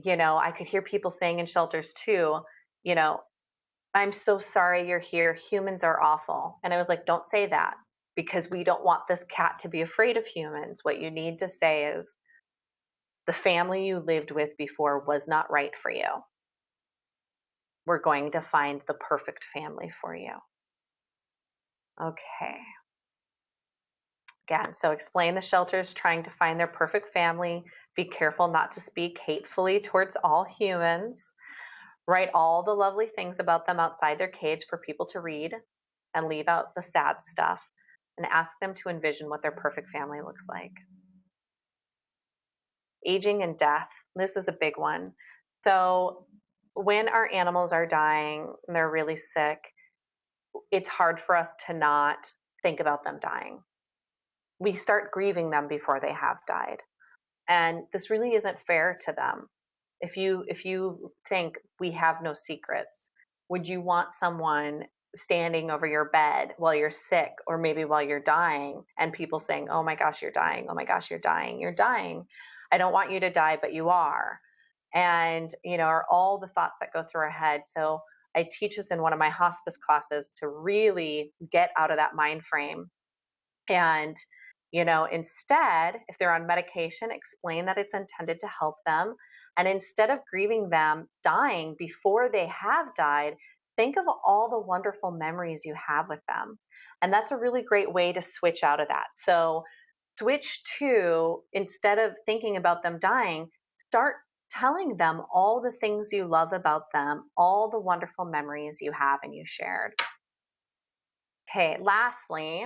[SPEAKER 2] I could hear people saying in shelters too, I'm so sorry you're here. Humans are awful. And I was like, don't say that, because we don't want this cat to be afraid of humans. What you need to say is, the family you lived with before was not right for you. We're going to find the perfect family for you. Okay. Again, so explain the shelters trying to find their perfect family. Be careful not to speak hatefully towards all humans. Write all the lovely things about them outside their cage for people to read, and leave out the sad stuff, and ask them to envision what their perfect family looks like. Aging and death. This is a big one. So when our animals are dying and they're really sick, it's hard for us to not think about them dying. We start grieving them before they have died. And this really isn't fair to them. If you think we have no secrets, would you want someone standing over your bed while you're sick, or maybe while you're dying, and people saying, "Oh my gosh, you're dying. Oh my gosh, you're dying. You're dying. I don't want you to die, but you are." And, are all the thoughts that go through our head. So I teach this in one of my hospice classes to really get out of that mind frame. And, instead, if they're on medication, explain that it's intended to help them. And instead of grieving them dying before they have died, think of all the wonderful memories you have with them. And that's a really great way to switch out of that. So switch to, instead of thinking about them dying, start telling them all the things you love about them, all the wonderful memories you have and you shared. Okay, lastly,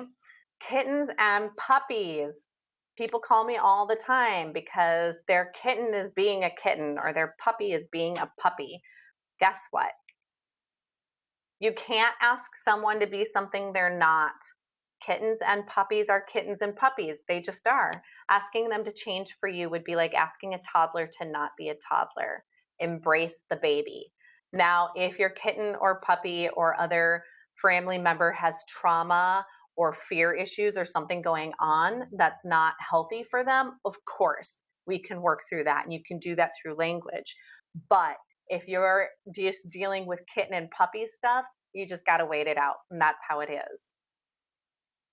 [SPEAKER 2] kittens and puppies. People call me all the time because their kitten is being a kitten or their puppy is being a puppy. Guess what? You can't ask someone to be something they're not. Kittens and puppies are kittens and puppies. They just are. Asking them to change for you would be like asking a toddler to not be a toddler. Embrace the baby. Now, if your kitten or puppy or other family member has trauma or fear issues or something going on that's not healthy for them, of course, we can work through that, and you can do that through language. But if you're just dealing with kitten and puppy stuff, you just got to wait it out, and that's how it is.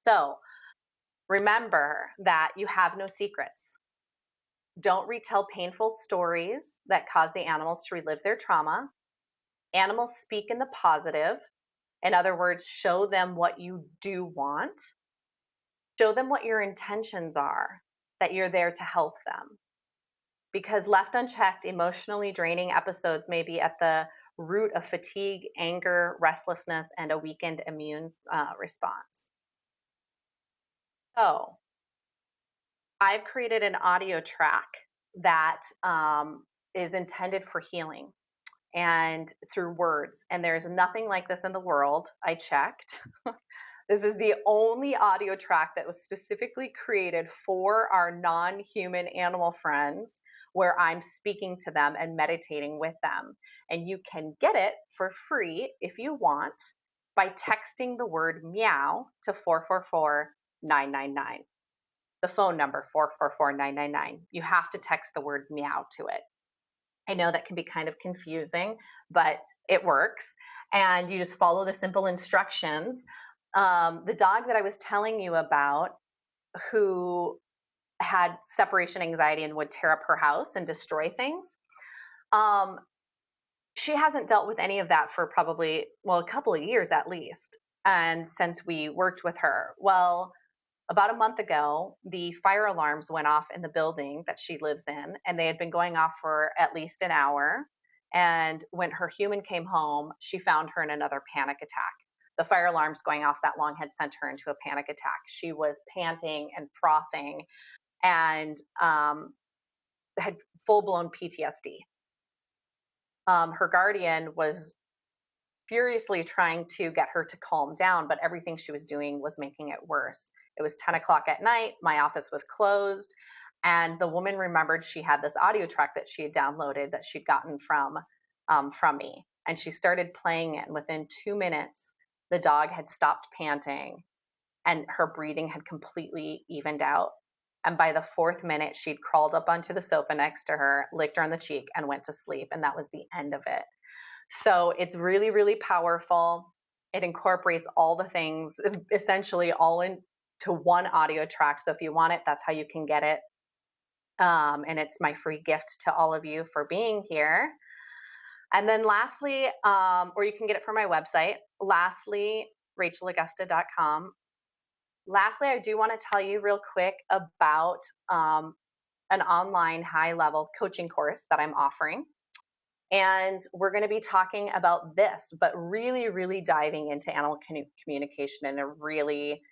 [SPEAKER 2] So remember that you have no secrets. Don't retell painful stories that cause the animals to relive their trauma. Animals speak in the positive. In other words, show them what you do want. Show them what your intentions are, that you're there to help them. Because left unchecked, emotionally draining episodes may be at the root of fatigue, anger, restlessness, and a weakened immune response. So I've created an audio track that is intended for healing and through words. And there's nothing like this in the world. I checked. This is the only audio track that was specifically created for our non-human animal friends, where I'm speaking to them and meditating with them. And you can get it for free if you want by texting the word meow to 444-999. The phone number 444-999. You have to text the word meow to it. I know that can be kind of confusing, but it works. And you just follow the simple instructions. The dog that I was telling you about, who had separation anxiety and would tear up her house and destroy things, she hasn't dealt with any of that for probably, a couple of years at least. And since we worked with her, about a month ago, the fire alarms went off in the building that she lives in, and they had been going off for at least an hour. And when her human came home, she found her in another panic attack. The fire alarms going off that long had sent her into a panic attack. She was panting and frothing and had full-blown PTSD. Her guardian was furiously trying to get her to calm down, but everything she was doing was making it worse. It was 10 o'clock at night. My office was closed. And the woman remembered she had this audio track that she had downloaded that she'd gotten from me. And she started playing it. And within 2 minutes, the dog had stopped panting and her breathing had completely evened out. And by the 4th minute, she'd crawled up onto the sofa next to her, licked her on the cheek, and went to sleep. And that was the end of it. So it's really, really powerful. It incorporates all the things, essentially all into one audio track. So if you want it, that's how you can get it. And it's my free gift to all of you for being here. And then lastly, or you can get it from my website, lastly, rachelaugusta.com. Lastly, I do want to tell you real quick about an online high-level coaching course that I'm offering. And we're going to be talking about this, but really, really diving into animal communication in a really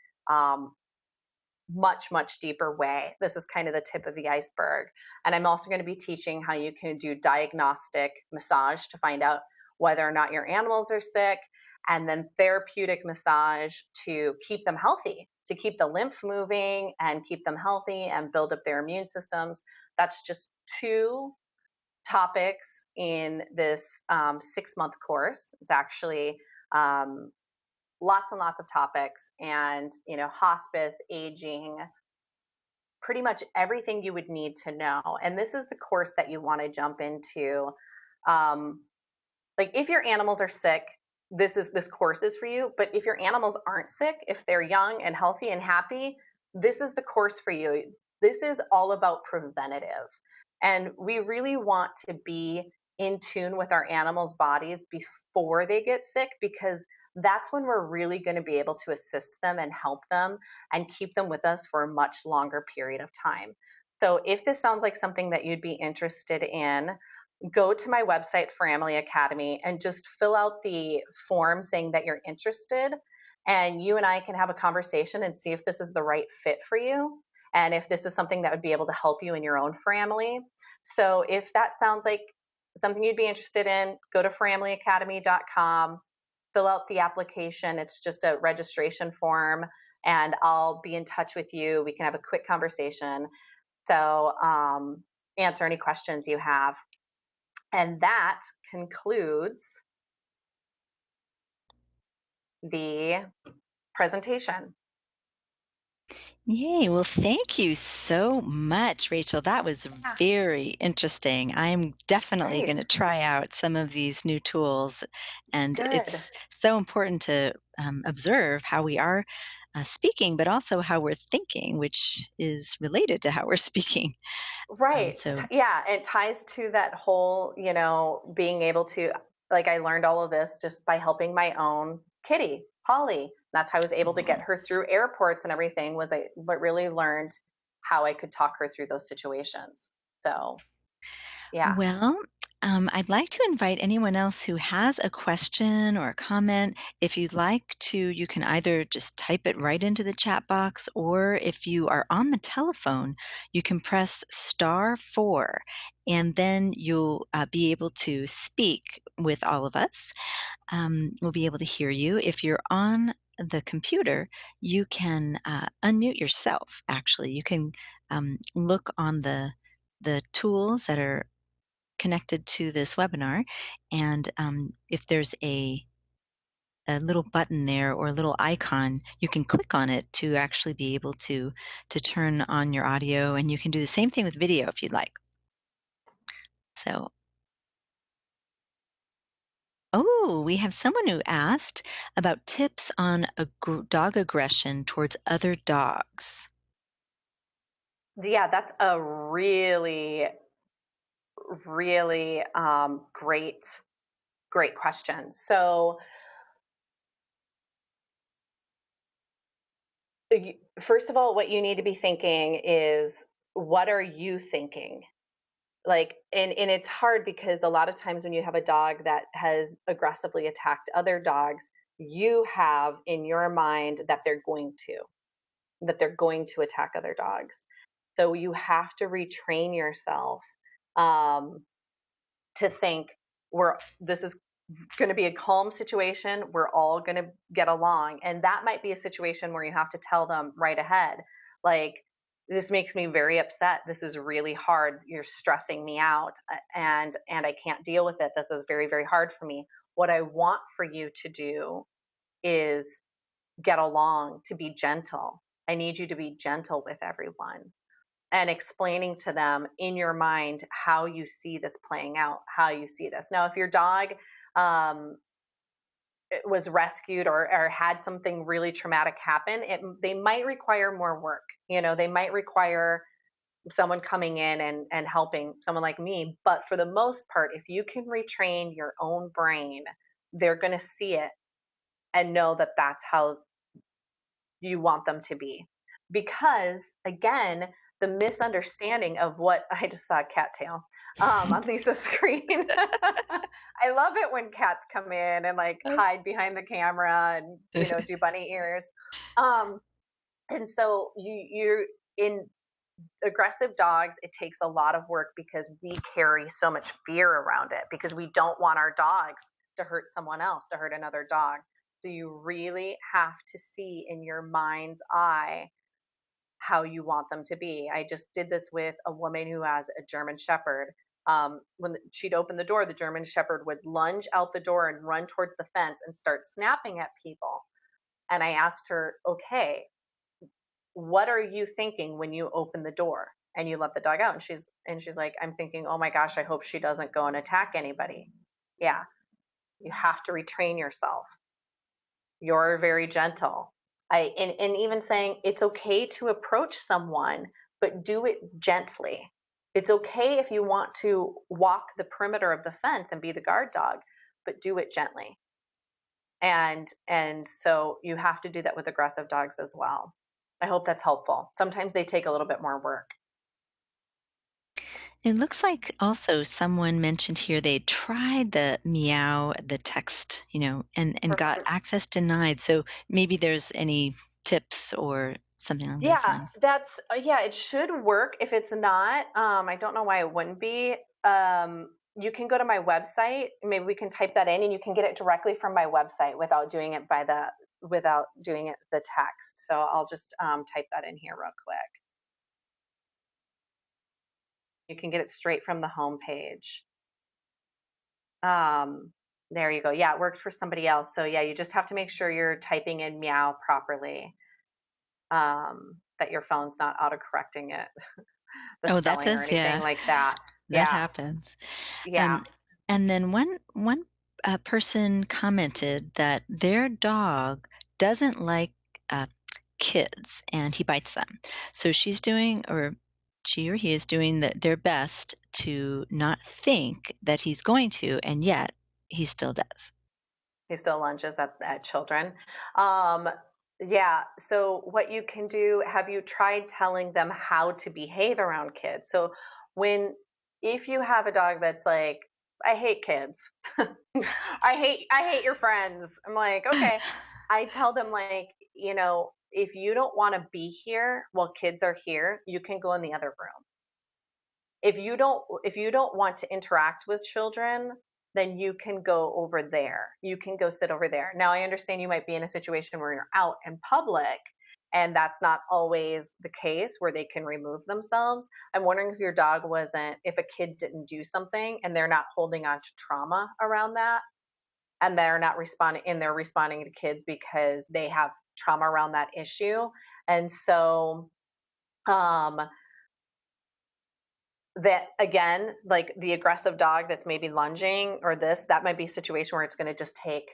[SPEAKER 2] much, much deeper way. This is kind of the tip of the iceberg. And I'm also going to be teaching how you can do diagnostic massage to find out whether or not your animals are sick, and then therapeutic massage to keep them healthy, to keep the lymph moving and keep them healthy and build up their immune systems. That's just 2 topics in this 6-month course. It's actually lots and lots of topics, and hospice, aging, pretty much everything you would need to know. And this is the course that you want to jump into. Like, if your animals are sick, this course is for you. But if your animals aren't sick, if they're young and healthy and happy, this is the course for you. This is all about preventative. And we really want to be in tune with our animals' bodies before they get sick, because that's when we're really going to be able to assist them and help them and keep them with us for a much longer period of time. So if this sounds like something that you'd be interested in, go to my website, Family Academy, and just fill out the form saying that you're interested. And you and I can have a conversation and see if this is the right fit for you, and if this is something that would be able to help you in your own family. So if that sounds like something you'd be interested in, go to familyacademy.com, fill out the application. It's just a registration form, and I'll be in touch with you. We can have a quick conversation. So answer any questions you have. And that concludes the presentation.
[SPEAKER 1] Yay. Well, thank you so much, Rachel. That was very interesting. I'm definitely going to try out some of these new tools. And
[SPEAKER 2] Good.
[SPEAKER 1] it's so important to observe how we are speaking, but also how we're thinking, which is related to how we're speaking.
[SPEAKER 2] Right.
[SPEAKER 1] So,
[SPEAKER 2] Yeah, it ties to that whole, being able to, like, I learned all of this just by helping my own kitty, Holly. That's how I was able to get her through airports and everything, was I really learned how I could talk her through those situations. So, yeah.
[SPEAKER 1] well, I'd like to invite anyone else who has a question or a comment. If you'd like to, you can either just type it right into the chat box, or if you are on the telephone, you can press *4, and then you'll be able to speak with all of us. We'll be able to hear you. If you're on the computer, you can unmute yourself, actually. You can look on the tools that are connected to this webinar, and if there's a little button there or a little icon, you can click on it to actually be able to turn on your audio, and you can do the same thing with video if you'd like. So, we have someone who asked about tips on dog aggression towards other dogs.
[SPEAKER 2] Yeah, that's a really, really great question. So, first of all, what you need to be thinking is, what are you thinking? Like, and it's hard because a lot of times when you have a dog that has aggressively attacked other dogs, you have in your mind that they're going to attack other dogs. So you have to retrain yourself um, to think, this is going to be a calm situation. We're all going to get along. And that might be a situation where you have to tell them right ahead, like, this makes me very upset. This is really hard. You're stressing me out, and I can't deal with it. This is very, very hard for me. What I want for you to do is get along, to be gentle. I need you to be gentle with everyone, and explaining to them in your mind how you see this playing out, how you see this. Now, if your dog um, was rescued, or had something really traumatic happen, they might require more work. They might require someone coming in and helping, someone like me. But for the most part, if you can retrain your own brain, they're going to see it and know that that's how you want them to be. Because again, the misunderstanding of what I just saw a cattail on Lisa's screen. I love it when cats come in and like hide behind the camera and, you know, do bunny ears. And so you're in aggressive dogs, it takes a lot of work because we carry so much fear around it because we don't want our dogs to hurt someone else, to hurt another dog. So you really have to see in your mind's eye how you want them to be. I just did this with a woman who has a German Shepherd. When she'd open the door, the German Shepherd would lunge out the door and run towards the fence and start snapping at people. And I asked her, okay, what are you thinking when you open the door and you let the dog out? And she's like, I'm thinking, oh my gosh, I hope she doesn't go and attack anybody. Yeah, you have to retrain yourself. You're very gentle. And even saying it's okay to approach someone, but do it gently. It's okay if you want to walk the perimeter of the fence and be the guard dog, but do it gently. And so you have to do that with aggressive dogs as well. I hope that's helpful. Sometimes they take a little bit more work.
[SPEAKER 1] It looks like also someone mentioned here they tried the meow, the text, and got access denied. So maybe there's any tips or something along those lines.
[SPEAKER 2] That's it should work. If it's not, I don't know why it wouldn't be. You can go to my website. Maybe we can type that in, and you can get it directly from my website without doing it the text. So I'll just type that in here real quick. You can get it straight from the home page. There you go. Yeah, it worked for somebody else. So yeah, you just have to make sure you're typing in meow properly. That your phone's not auto-correcting it. The
[SPEAKER 1] that
[SPEAKER 2] spelling
[SPEAKER 1] does,
[SPEAKER 2] or anything like that.
[SPEAKER 1] That happens.
[SPEAKER 2] Yeah.
[SPEAKER 1] And then one person commented that their dog doesn't like kids and he bites them. So she's doing, or she or he is doing their best to not think that he's going to, and yet he still does.
[SPEAKER 2] He still lunges at children. Yeah. So what you can do, have you tried telling them how to behave around kids? So if you have a dog that's like, I hate kids. I hate your friends. I'm like, okay. I tell them like, if you don't want to be here while kids are here, you can go in the other room. If you don't want to interact with children, then you can go over there. You can go sit over there. Now, I understand you might be in a situation where you're out in public and that's not always the case where they can remove themselves. I'm wondering if a kid didn't do something and they're not holding on to trauma around that and they're not responding, and they're responding to kids because they have trauma around that issue. And so, that again, like the aggressive dog that's maybe lunging or that might be a situation where it's going to just take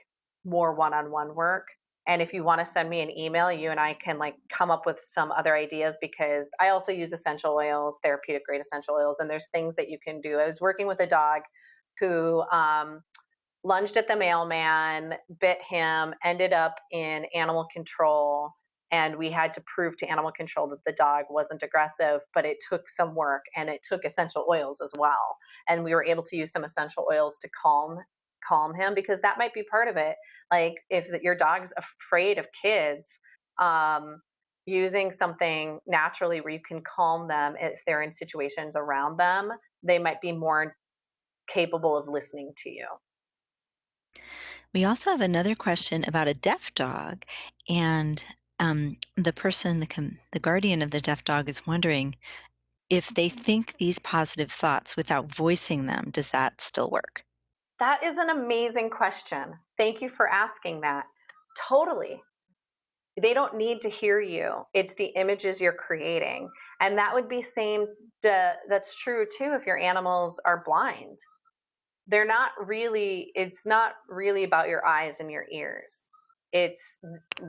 [SPEAKER 2] more one-on-one work. And if you want to send me an email, you and I can like come up with some other ideas, because I also use essential oils, therapeutic grade essential oils, and there's things that you can do. I was working with a dog who lunged at the mailman, bit him, ended up in animal control. And we had to prove to animal control that the dog wasn't aggressive, but it took some work and it took essential oils as well. And we were able to use some essential oils to calm him, because that might be part of it. Like if your dog's afraid of kids, using something naturally where you can calm them if they're in situations around them, they might be more capable of listening to you.
[SPEAKER 1] We also have another question about a deaf dog, and the person, the guardian of the deaf dog, is wondering if they think these positive thoughts without voicing them, does that still work?
[SPEAKER 2] That is an amazing question. Thank you for asking that. Totally. They don't need to hear you. It's the images you're creating. And that would be that's true too if your animals are blind. It's not really about your eyes and your ears. It's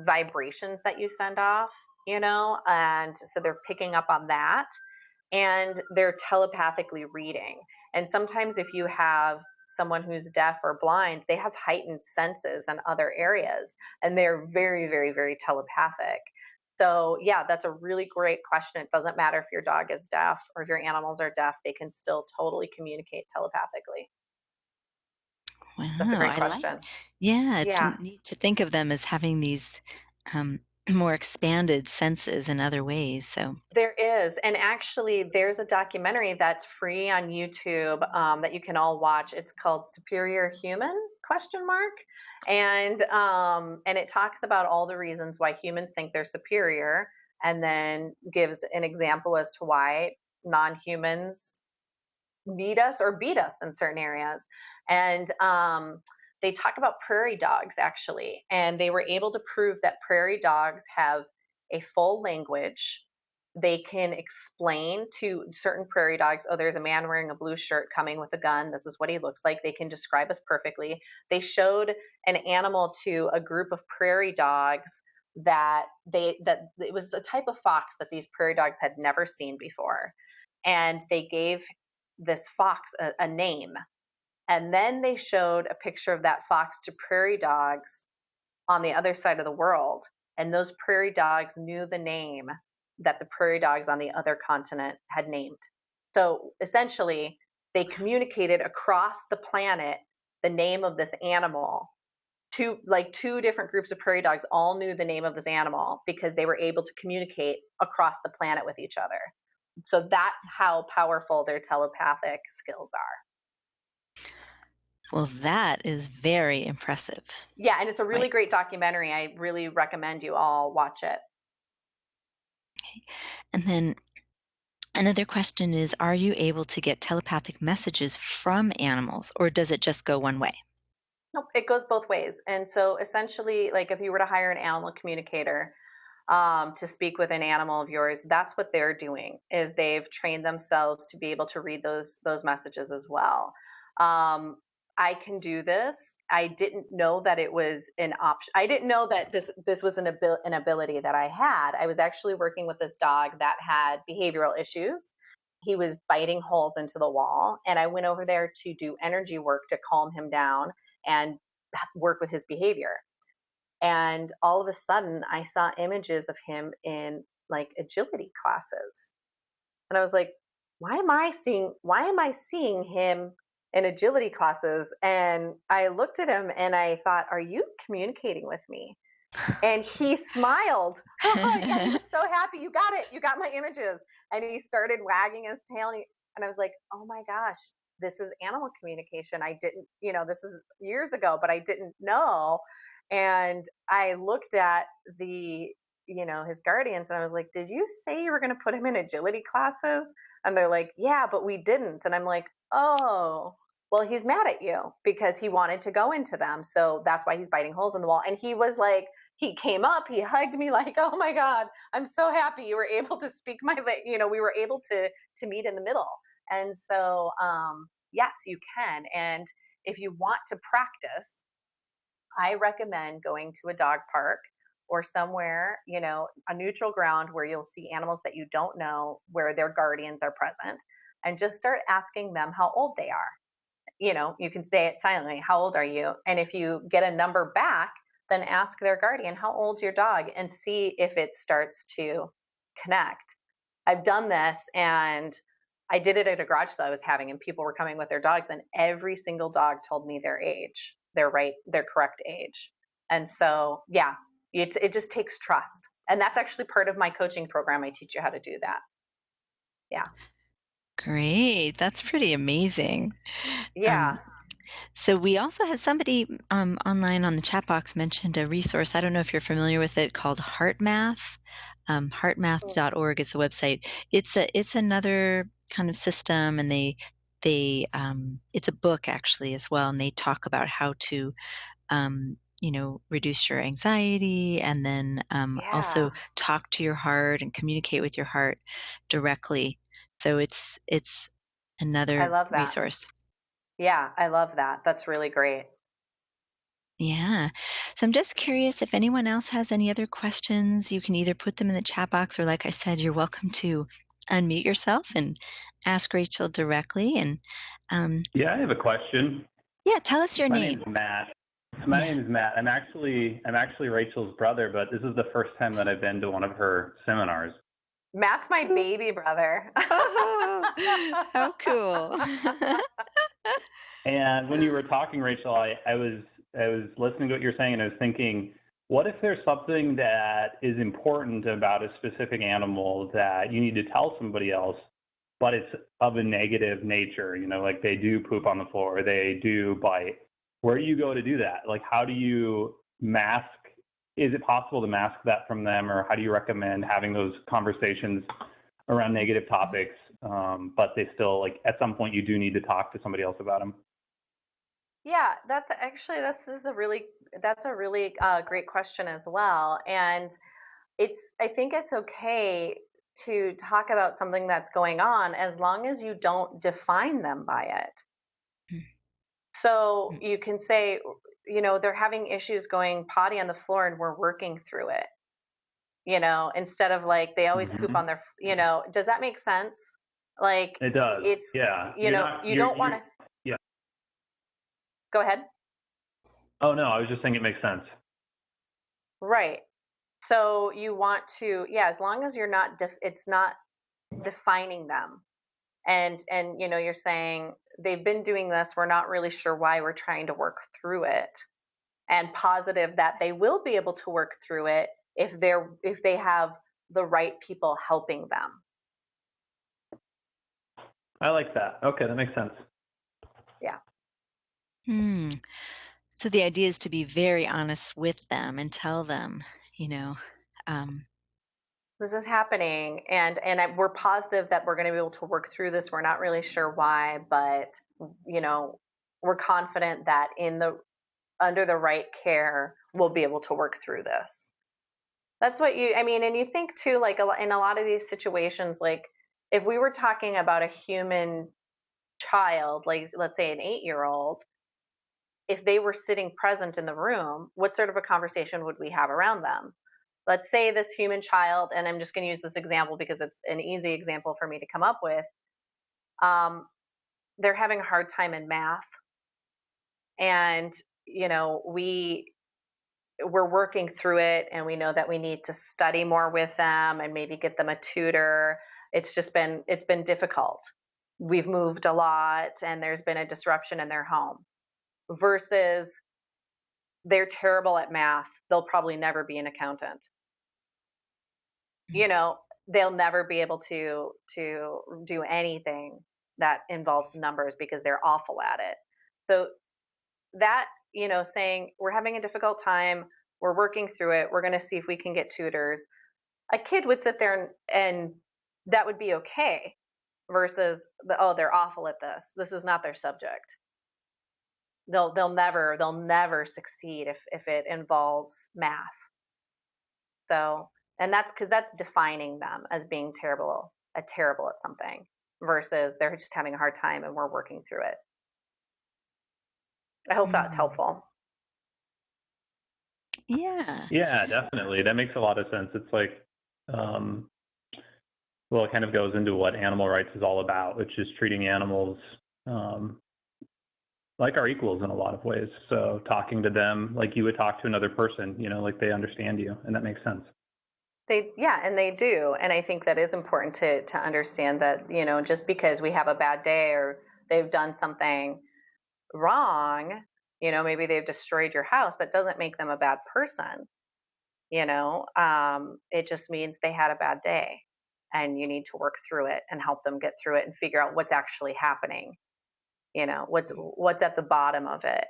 [SPEAKER 2] vibrations that you send off, and so they're picking up on that and they're telepathically reading. And sometimes if you have someone who's deaf or blind, they have heightened senses in other areas and they're very, very, very telepathic. So yeah, that's a really great question. It doesn't matter if your dog is deaf or if your animals are deaf, they can still totally communicate telepathically. That's a
[SPEAKER 1] Wow,
[SPEAKER 2] great
[SPEAKER 1] I like.
[SPEAKER 2] question.
[SPEAKER 1] Yeah, it's
[SPEAKER 2] Yeah.
[SPEAKER 1] neat to think of them as having these um, more expanded senses in other ways. So,
[SPEAKER 2] There is, and actually, there's a documentary that's free on YouTube that you can all watch. It's called "Superior Human?" question mark, and it talks about all the reasons why humans think they're superior, and then gives an example as to why non-humans need us or beat us in certain areas. And they talk about prairie dogs actually, and they were able to prove that prairie dogs have a full language. They can explain to certain prairie dogs, oh, there's a man wearing a blue shirt coming with a gun. This is what he looks like. They can describe us perfectly. They showed an animal to a group of prairie dogs that it was a type of fox that these prairie dogs had never seen before. And they gave this fox a name. And then they showed a picture of that fox to prairie dogs on the other side of the world. And those prairie dogs knew the name that the prairie dogs on the other continent had named. So essentially, they communicated across the planet the name of this animal. Two different groups of prairie dogs all knew the name of this animal because they were able to communicate across the planet with each other. So that's how powerful their telepathic skills are.
[SPEAKER 1] well, that is very impressive.
[SPEAKER 2] Yeah, and it's a really
[SPEAKER 1] Right.
[SPEAKER 2] great documentary. I really recommend you all watch it.
[SPEAKER 1] And then another question is, are you able to get telepathic messages from animals, or does it just go one way?
[SPEAKER 2] Nope, it goes both ways. And so essentially, like if you were to hire an animal communicator to speak with an animal of yours, that's what they're doing. Is they've trained themselves to be able to read those messages as well. I can do this. I didn't know that it was an option. I didn't know that this was an ability that I had. I was actually working with this dog that had behavioral issues. He was biting holes into the wall, and I went over there to do energy work to calm him down and work with his behavior. And all of a sudden, I saw images of him in like agility classes. And I was like, why am I seeing him in agility classes? And I looked at him and I thought, are you communicating with me? And he smiled. Oh, yeah, he was so happy. You got it. You got my images. And he started wagging his tail. And I was like, oh my gosh, this is animal communication. I didn't, this is years ago, but I didn't know. And I looked at his guardians and I was like, did you say you were going to put him in agility classes? And they're like, yeah, but we didn't. And I'm like, oh, well, he's mad at you because he wanted to go into them. So that's why he's biting holes in the wall. And he was like, he came up, he hugged me like, oh my God, I'm so happy you were able to speak we were able to meet in the middle. And so, yes, you can. And if you want to practice, I recommend going to a dog park or somewhere, a neutral ground where you'll see animals that you don't know, where their guardians are present, and just start asking them how old they are. You can say it silently, how old are you? And if you get a number back, then ask their guardian, how old's your dog? And see if it starts to connect. I've done this and I did it at a garage sale I was having, and people were coming with their dogs, and every single dog told me their age, their correct age. And so, yeah, it just takes trust. And that's actually part of my coaching program. I teach you how to do that. Yeah.
[SPEAKER 1] Great. That's pretty amazing.
[SPEAKER 2] Yeah.
[SPEAKER 1] So we also have somebody online on the chat box mentioned a resource. I don't know if you're familiar with it, called HeartMath. Heartmath.org is the website. It's another kind of system, and they it's a book actually as well, and they talk about how to reduce your anxiety, and then also
[SPEAKER 2] Yeah.
[SPEAKER 1] talk to your heart and communicate with your heart directly. So it's
[SPEAKER 2] I
[SPEAKER 1] another
[SPEAKER 2] love that.
[SPEAKER 1] resource.
[SPEAKER 2] Yeah, I love that. That's really great.
[SPEAKER 1] Yeah. So I'm just curious if anyone else has any other questions. You can either put them in the chat box, or like I said, you're welcome to unmute yourself and ask Rachel directly. And
[SPEAKER 3] Yeah, I have a question.
[SPEAKER 1] yeah, tell us your
[SPEAKER 3] My
[SPEAKER 1] name.
[SPEAKER 3] name's Matt. My name is Matt. I'm actually Rachel's brother, but this is the first time that I've been to one of her seminars.
[SPEAKER 2] Matt's my baby brother.
[SPEAKER 1] Oh, how cool.
[SPEAKER 3] And when you were talking, Rachel, I was listening to what you're saying, and I was thinking, what if there's something that is important about a specific animal that you need to tell somebody else, but it's of a negative nature, like they do poop on the floor, they do bite. Where do you go to do that? Like, how do you mask? Is it possible to mask that from them, or how do you recommend having those conversations around negative topics, but they still, like, at some point you do need to talk to somebody else about them?
[SPEAKER 2] Yeah, that's a really great question as well. And I think it's okay to talk about something that's going on as long as you don't define them by it. So you can say, they're having issues going potty on the floor and we're working through it. Instead of like they always poop on their, does that make sense? Like
[SPEAKER 3] It does.
[SPEAKER 2] it's,
[SPEAKER 3] Yeah.
[SPEAKER 2] you don't want to.
[SPEAKER 3] Yeah.
[SPEAKER 2] Go ahead.
[SPEAKER 3] Oh, no, I was just saying it makes sense.
[SPEAKER 2] Right. So you want to, as long as you're not, it's not defining them. And you're saying they've been doing this. We're not really sure why. We're trying to work through it, and positive that they will be able to work through it if they have the right people helping them.
[SPEAKER 3] I like that. Okay, that makes sense.
[SPEAKER 2] Yeah.
[SPEAKER 1] So the idea is to be very honest with them and tell them,
[SPEAKER 2] this is happening, and we're positive that we're going to be able to work through this. We're not really sure why, but we're confident that under the right care, we'll be able to work through this. That's what and you think too, like in a lot of these situations, like if we were talking about a human child, like let's say an 8-year-old, if they were sitting present in the room, what sort of a conversation would we have around them? Let's say this human child, and I'm just going to use this example because it's an easy example for me to come up with. They're having a hard time in math, and we're working through it, and we know that we need to study more with them and maybe get them a tutor. It's been difficult. We've moved a lot, and there's been a disruption in their home. Versus they're terrible at math. They'll probably never be an accountant. They'll never be able to do anything that involves numbers because they're awful at it. So that, saying we're having a difficult time, we're working through it, we're going to see if we can get tutors. A kid would sit there and that would be okay, versus they're awful at this. This is not their subject. They'll never succeed if it involves math. So, and that's because that's defining them as being terrible at something, versus they're just having a hard time and we're working through it. I hope that's helpful.
[SPEAKER 1] Yeah.
[SPEAKER 3] Yeah, definitely. That makes a lot of sense. It's like, it kind of goes into what animal rights is all about, which is treating animals like our equals in a lot of ways. So talking to them like you would talk to another person, like they understand you, and that makes sense.
[SPEAKER 2] And they do. And I think that is important to understand that, just because we have a bad day or they've done something wrong, maybe they've destroyed your house, that doesn't make them a bad person. It just means they had a bad day, and you need to work through it and help them get through it and figure out what's actually happening. What's at the bottom of it.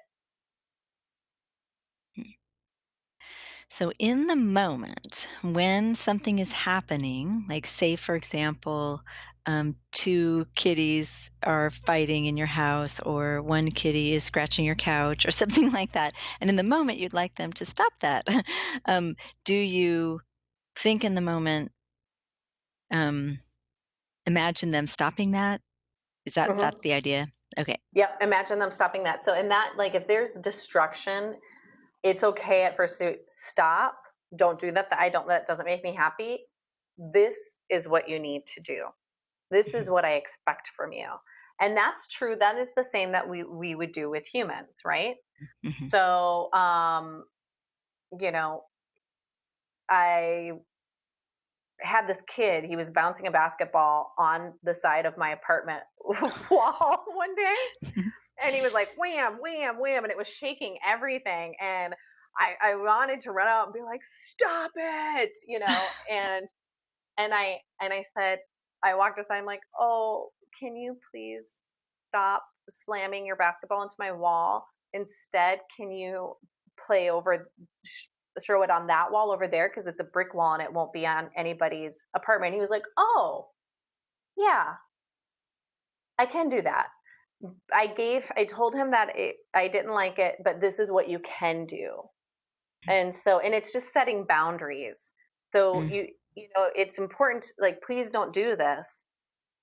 [SPEAKER 1] So in the moment when something is happening, like say, for example, 2 kitties are fighting in your house, or 1 kitty is scratching your couch or something like that, and in the moment you'd like them to stop that, do you think in the moment, imagine them stopping that? Is that the idea? Okay.
[SPEAKER 2] Yep. Imagine them stopping that. So in that, like if there's destruction, it's okay at first to stop. Don't do that. That doesn't make me happy. This is what you need to do. This is what I expect from you. And that's true. That is the same that we would do with humans, right?
[SPEAKER 1] Mm-hmm.
[SPEAKER 2] So, I had this kid, he was bouncing a basketball on the side of my apartment wall one day, and he was like wham wham wham, and it was shaking everything, and I wanted to run out and be like, stop it, and I said, I walked aside, I'm like, oh, can you please stop slamming your basketball into my wall? Instead, can you play over, throw it on that wall over there, because it's a brick wall and it won't be on anybody's apartment. He was like, oh, yeah, I can do that. I told him that I didn't like it, but this is what you can do. And it's just setting boundaries. So it's important, like, please don't do this,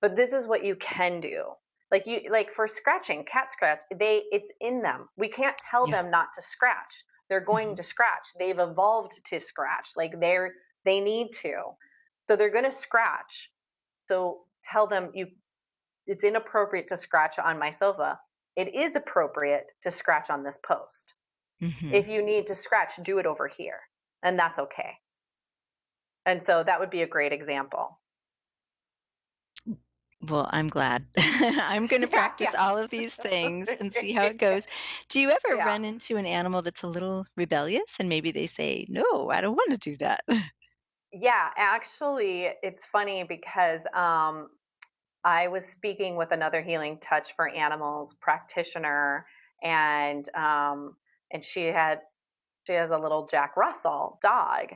[SPEAKER 2] but this is what you can do. Like for scratching, cat scratch, it's in them. We can't tell
[SPEAKER 1] Yeah.
[SPEAKER 2] them not to scratch. They're going to scratch. They've evolved to scratch. Like they need to. So they're going to scratch. So tell them it's inappropriate to scratch on my sofa. It is appropriate to scratch on this post.
[SPEAKER 1] Mm-hmm.
[SPEAKER 2] If you need to scratch, do it over here. And that's okay. And so that would be a great example.
[SPEAKER 1] Well, I'm glad. I'm going to practice all of these things and see how it goes. Do you ever
[SPEAKER 2] Yeah.
[SPEAKER 1] run into an animal that's a little rebellious and maybe they say, no, I don't want to do that?
[SPEAKER 2] Yeah, actually, it's funny because I was speaking with another Healing Touch for Animals practitioner, and she has a little Jack Russell dog,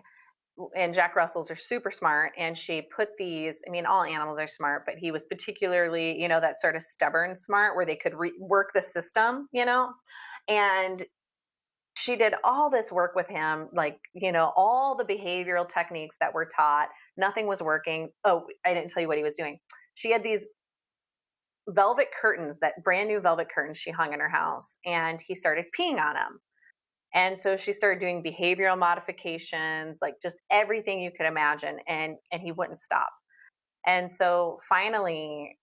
[SPEAKER 2] and Jack Russells are super smart. And she put these, I mean, all animals are smart, but he was particularly, that sort of stubborn smart where they could work the system, and she did all this work with him, like, all the behavioral techniques that were taught. Nothing was working. Oh, I didn't tell you what he was doing. She had these velvet curtains, that brand new velvet curtains she hung in her house, and he started peeing on them. And so she started doing behavioral modifications, like just everything you could imagine, and he wouldn't stop. And so finally,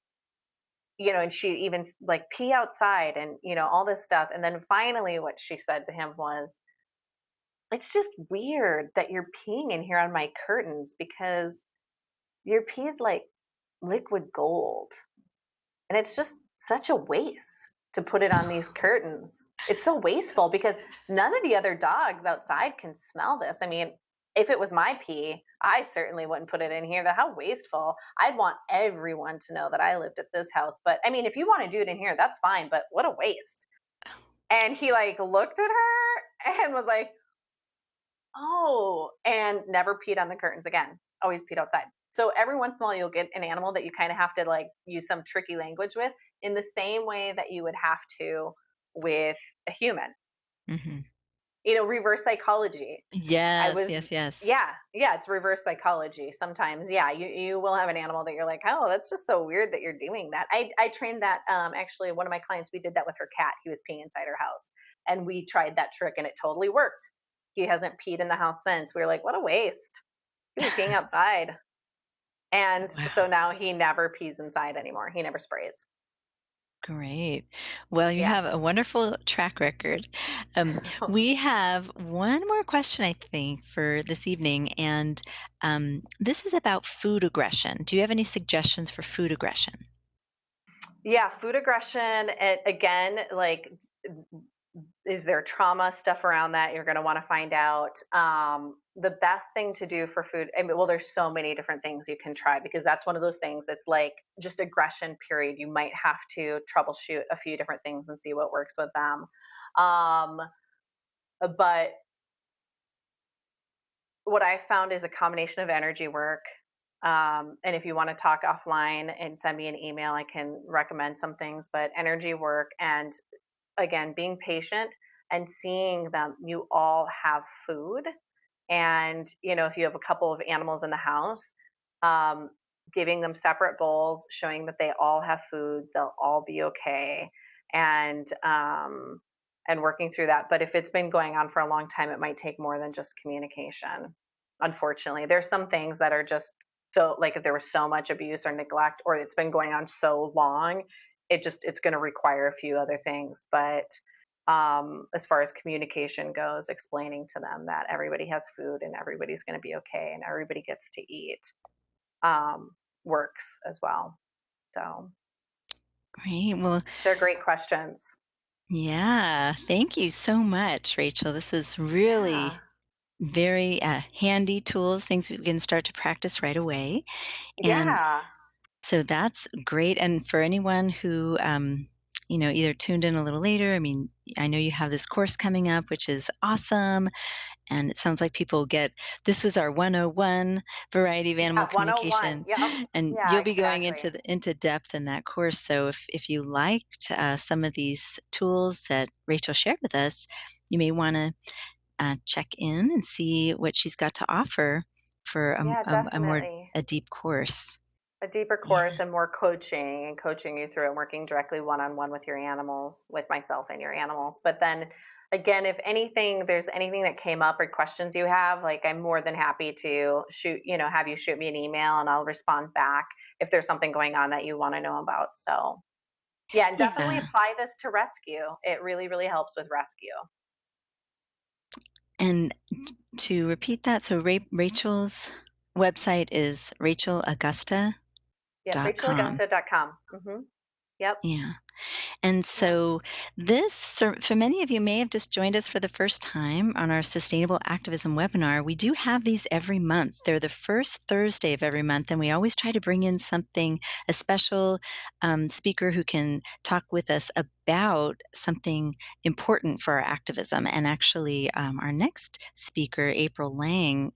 [SPEAKER 2] and she even like pee outside and all this stuff. And then finally what she said to him was, it's just weird that you're peeing in here on my curtains, because your pee is like liquid gold. And it's just such a waste to put it on these curtains. It's so wasteful because none of the other dogs outside can smell this. I mean, if it was my pee, I certainly wouldn't put it in here. How wasteful. I'd want everyone to know that I lived at this house. But I mean, if you want to do it in here, that's fine. But what a waste. And he like looked at her and was like, oh, and never peed on the curtains again. Always peed outside. So every once in a while, you'll get an animal that you kind of have to like use some tricky language with, in the same way that you would have to with a human.
[SPEAKER 1] Mm-hmm.
[SPEAKER 2] Reverse psychology.
[SPEAKER 1] Yes.
[SPEAKER 2] Yeah, it's reverse psychology. Sometimes, yeah, you will have an animal that you're like, oh, that's just so weird that you're doing that. I trained that, actually, one of my clients, we did that with her cat. He was peeing inside her house, and we tried that trick, and it totally worked. He hasn't peed in the house since. We were like, what a waste. He was peeing outside. And
[SPEAKER 1] Wow.
[SPEAKER 2] so now he never pees inside anymore. He never sprays.
[SPEAKER 1] Great. Well, you have a wonderful track record. We have one more question, I think, for this evening, and this is about food aggression. Do you have any suggestions for food aggression?
[SPEAKER 2] Yeah, food aggression, again, like, is there trauma stuff around that? You're going to want to find out. The best thing to do for food, well, there's so many different things you can try, because that's one of those things. It's like just aggression, period. You might have to troubleshoot a few different things and see what works with them. But what I found is a combination of energy work. And if you want to talk offline and send me an email, I can recommend some things, but energy work, and again, being patient and seeing them, you all have food. And, if you have a couple of animals in the house, giving them separate bowls, showing that they all have food, they'll all be okay. And working through that. But if it's been going on for a long time, it might take more than just communication. Unfortunately, there's some things that are just so, like, if there was so much abuse or neglect, or it's been going on so long, it's going to require a few other things. But as far as communication goes, explaining to them that everybody has food and everybody's going to be okay and everybody gets to eat works as well. So
[SPEAKER 1] Great. Well,
[SPEAKER 2] they're great questions.
[SPEAKER 1] yeah, thank you so much, Rachel. This is really very handy tools, things we can start to practice right away. And
[SPEAKER 2] Yeah.
[SPEAKER 1] so that's great. And for anyone who, either tuned in a little later, I mean, I know you have this course coming up, which is awesome. And it sounds like people get, this was our 101 variety of animal
[SPEAKER 2] Yeah, 101.
[SPEAKER 1] communication.
[SPEAKER 2] Yep.
[SPEAKER 1] And
[SPEAKER 2] Yeah,
[SPEAKER 1] you'll be going
[SPEAKER 2] exactly.
[SPEAKER 1] into depth in that course. So if you liked some of these tools that Rachel shared with us, you may want to check in and see what she's got to offer for
[SPEAKER 2] Yeah, definitely.
[SPEAKER 1] a deep course.
[SPEAKER 2] A deeper course and more coaching and coaching you through and working directly one-on-one with your animals, with myself and your animals. But then again, if anything, there's anything that came up or questions you have, like I'm more than happy to have you shoot me an email and I'll respond back if there's something going on that you want to know about. So yeah, and definitely
[SPEAKER 1] Yeah.
[SPEAKER 2] apply this to rescue. It really, really helps with rescue.
[SPEAKER 1] And to repeat that, so Rachel's website is rachelaugusta.com.
[SPEAKER 2] Yeah, rachelaugusta.com. Yep.
[SPEAKER 1] Yeah. And
[SPEAKER 2] Yeah.
[SPEAKER 1] so for many of you may have just joined us for the first time on our Sustainable Activism webinar. We do have these every month. They're the first Thursday of every month, and we always try to bring in a special speaker who can talk with us about something important for our activism. And actually, our next speaker, April Lang,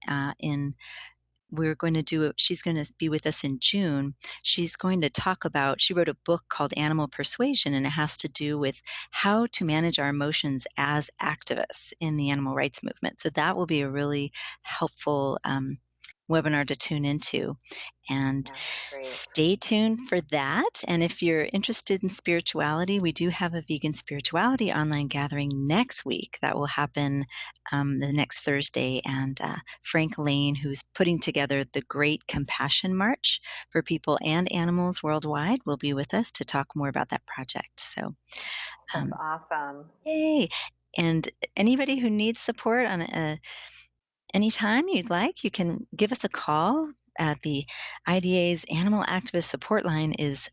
[SPEAKER 1] she's going to be with us in June. She's going to talk about, she wrote a book called Animal Persuasion, and it has to do with how to manage our emotions as activists in the animal rights movement. So that will be a really helpful webinar to tune into. And stay tuned for that. And if you're interested in spirituality, we do have a vegan spirituality online gathering next week that will happen the next Thursday. And Frank Lane, who's putting together the Great Compassion March for people and animals worldwide, will be with us to talk more about that project. So
[SPEAKER 2] That's awesome.
[SPEAKER 1] Yay. And anybody who needs support on anytime you'd like, you can give us a call. The IDA's Animal Activist Support Line is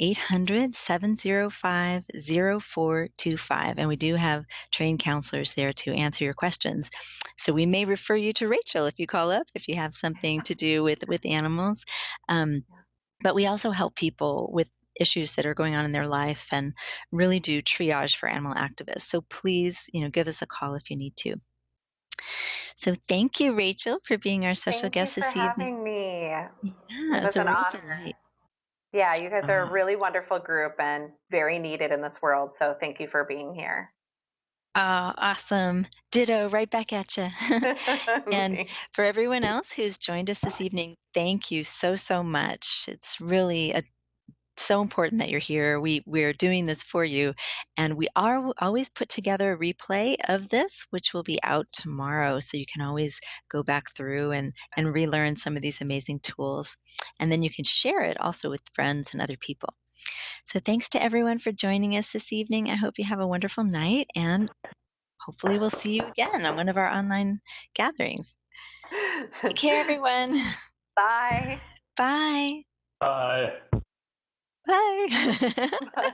[SPEAKER 1] 800-705-0425. And we do have trained counselors there to answer your questions. So we may refer you to Rachel if you call up, if you have something to do with animals. But we also help people with issues that are going on in their life and really do triage for animal activists. So please, give us a call if you need to. So thank you, Rachel, for being our special guest this evening.
[SPEAKER 2] Thank you for having me.
[SPEAKER 1] Yeah,
[SPEAKER 2] It was an honor.
[SPEAKER 1] Delight.
[SPEAKER 2] Yeah, you guys are a really wonderful group and very needed in this world. So thank you for being here.
[SPEAKER 1] Awesome. Ditto, right back at you. And for everyone else who's joined us this evening, thank you so, so much. It's really so important that you're here. We're doing this for you, and we are always put together a replay of this, which will be out tomorrow, so you can always go back through and relearn some of these amazing tools, and then you can share it also with friends and other people. So thanks to everyone for joining us this evening. I hope you have a wonderful night, and hopefully we'll see you again on one of our online gatherings. Take care, everyone.
[SPEAKER 2] Bye.
[SPEAKER 1] Bye.
[SPEAKER 3] Bye.
[SPEAKER 1] Bye.
[SPEAKER 2] Bye.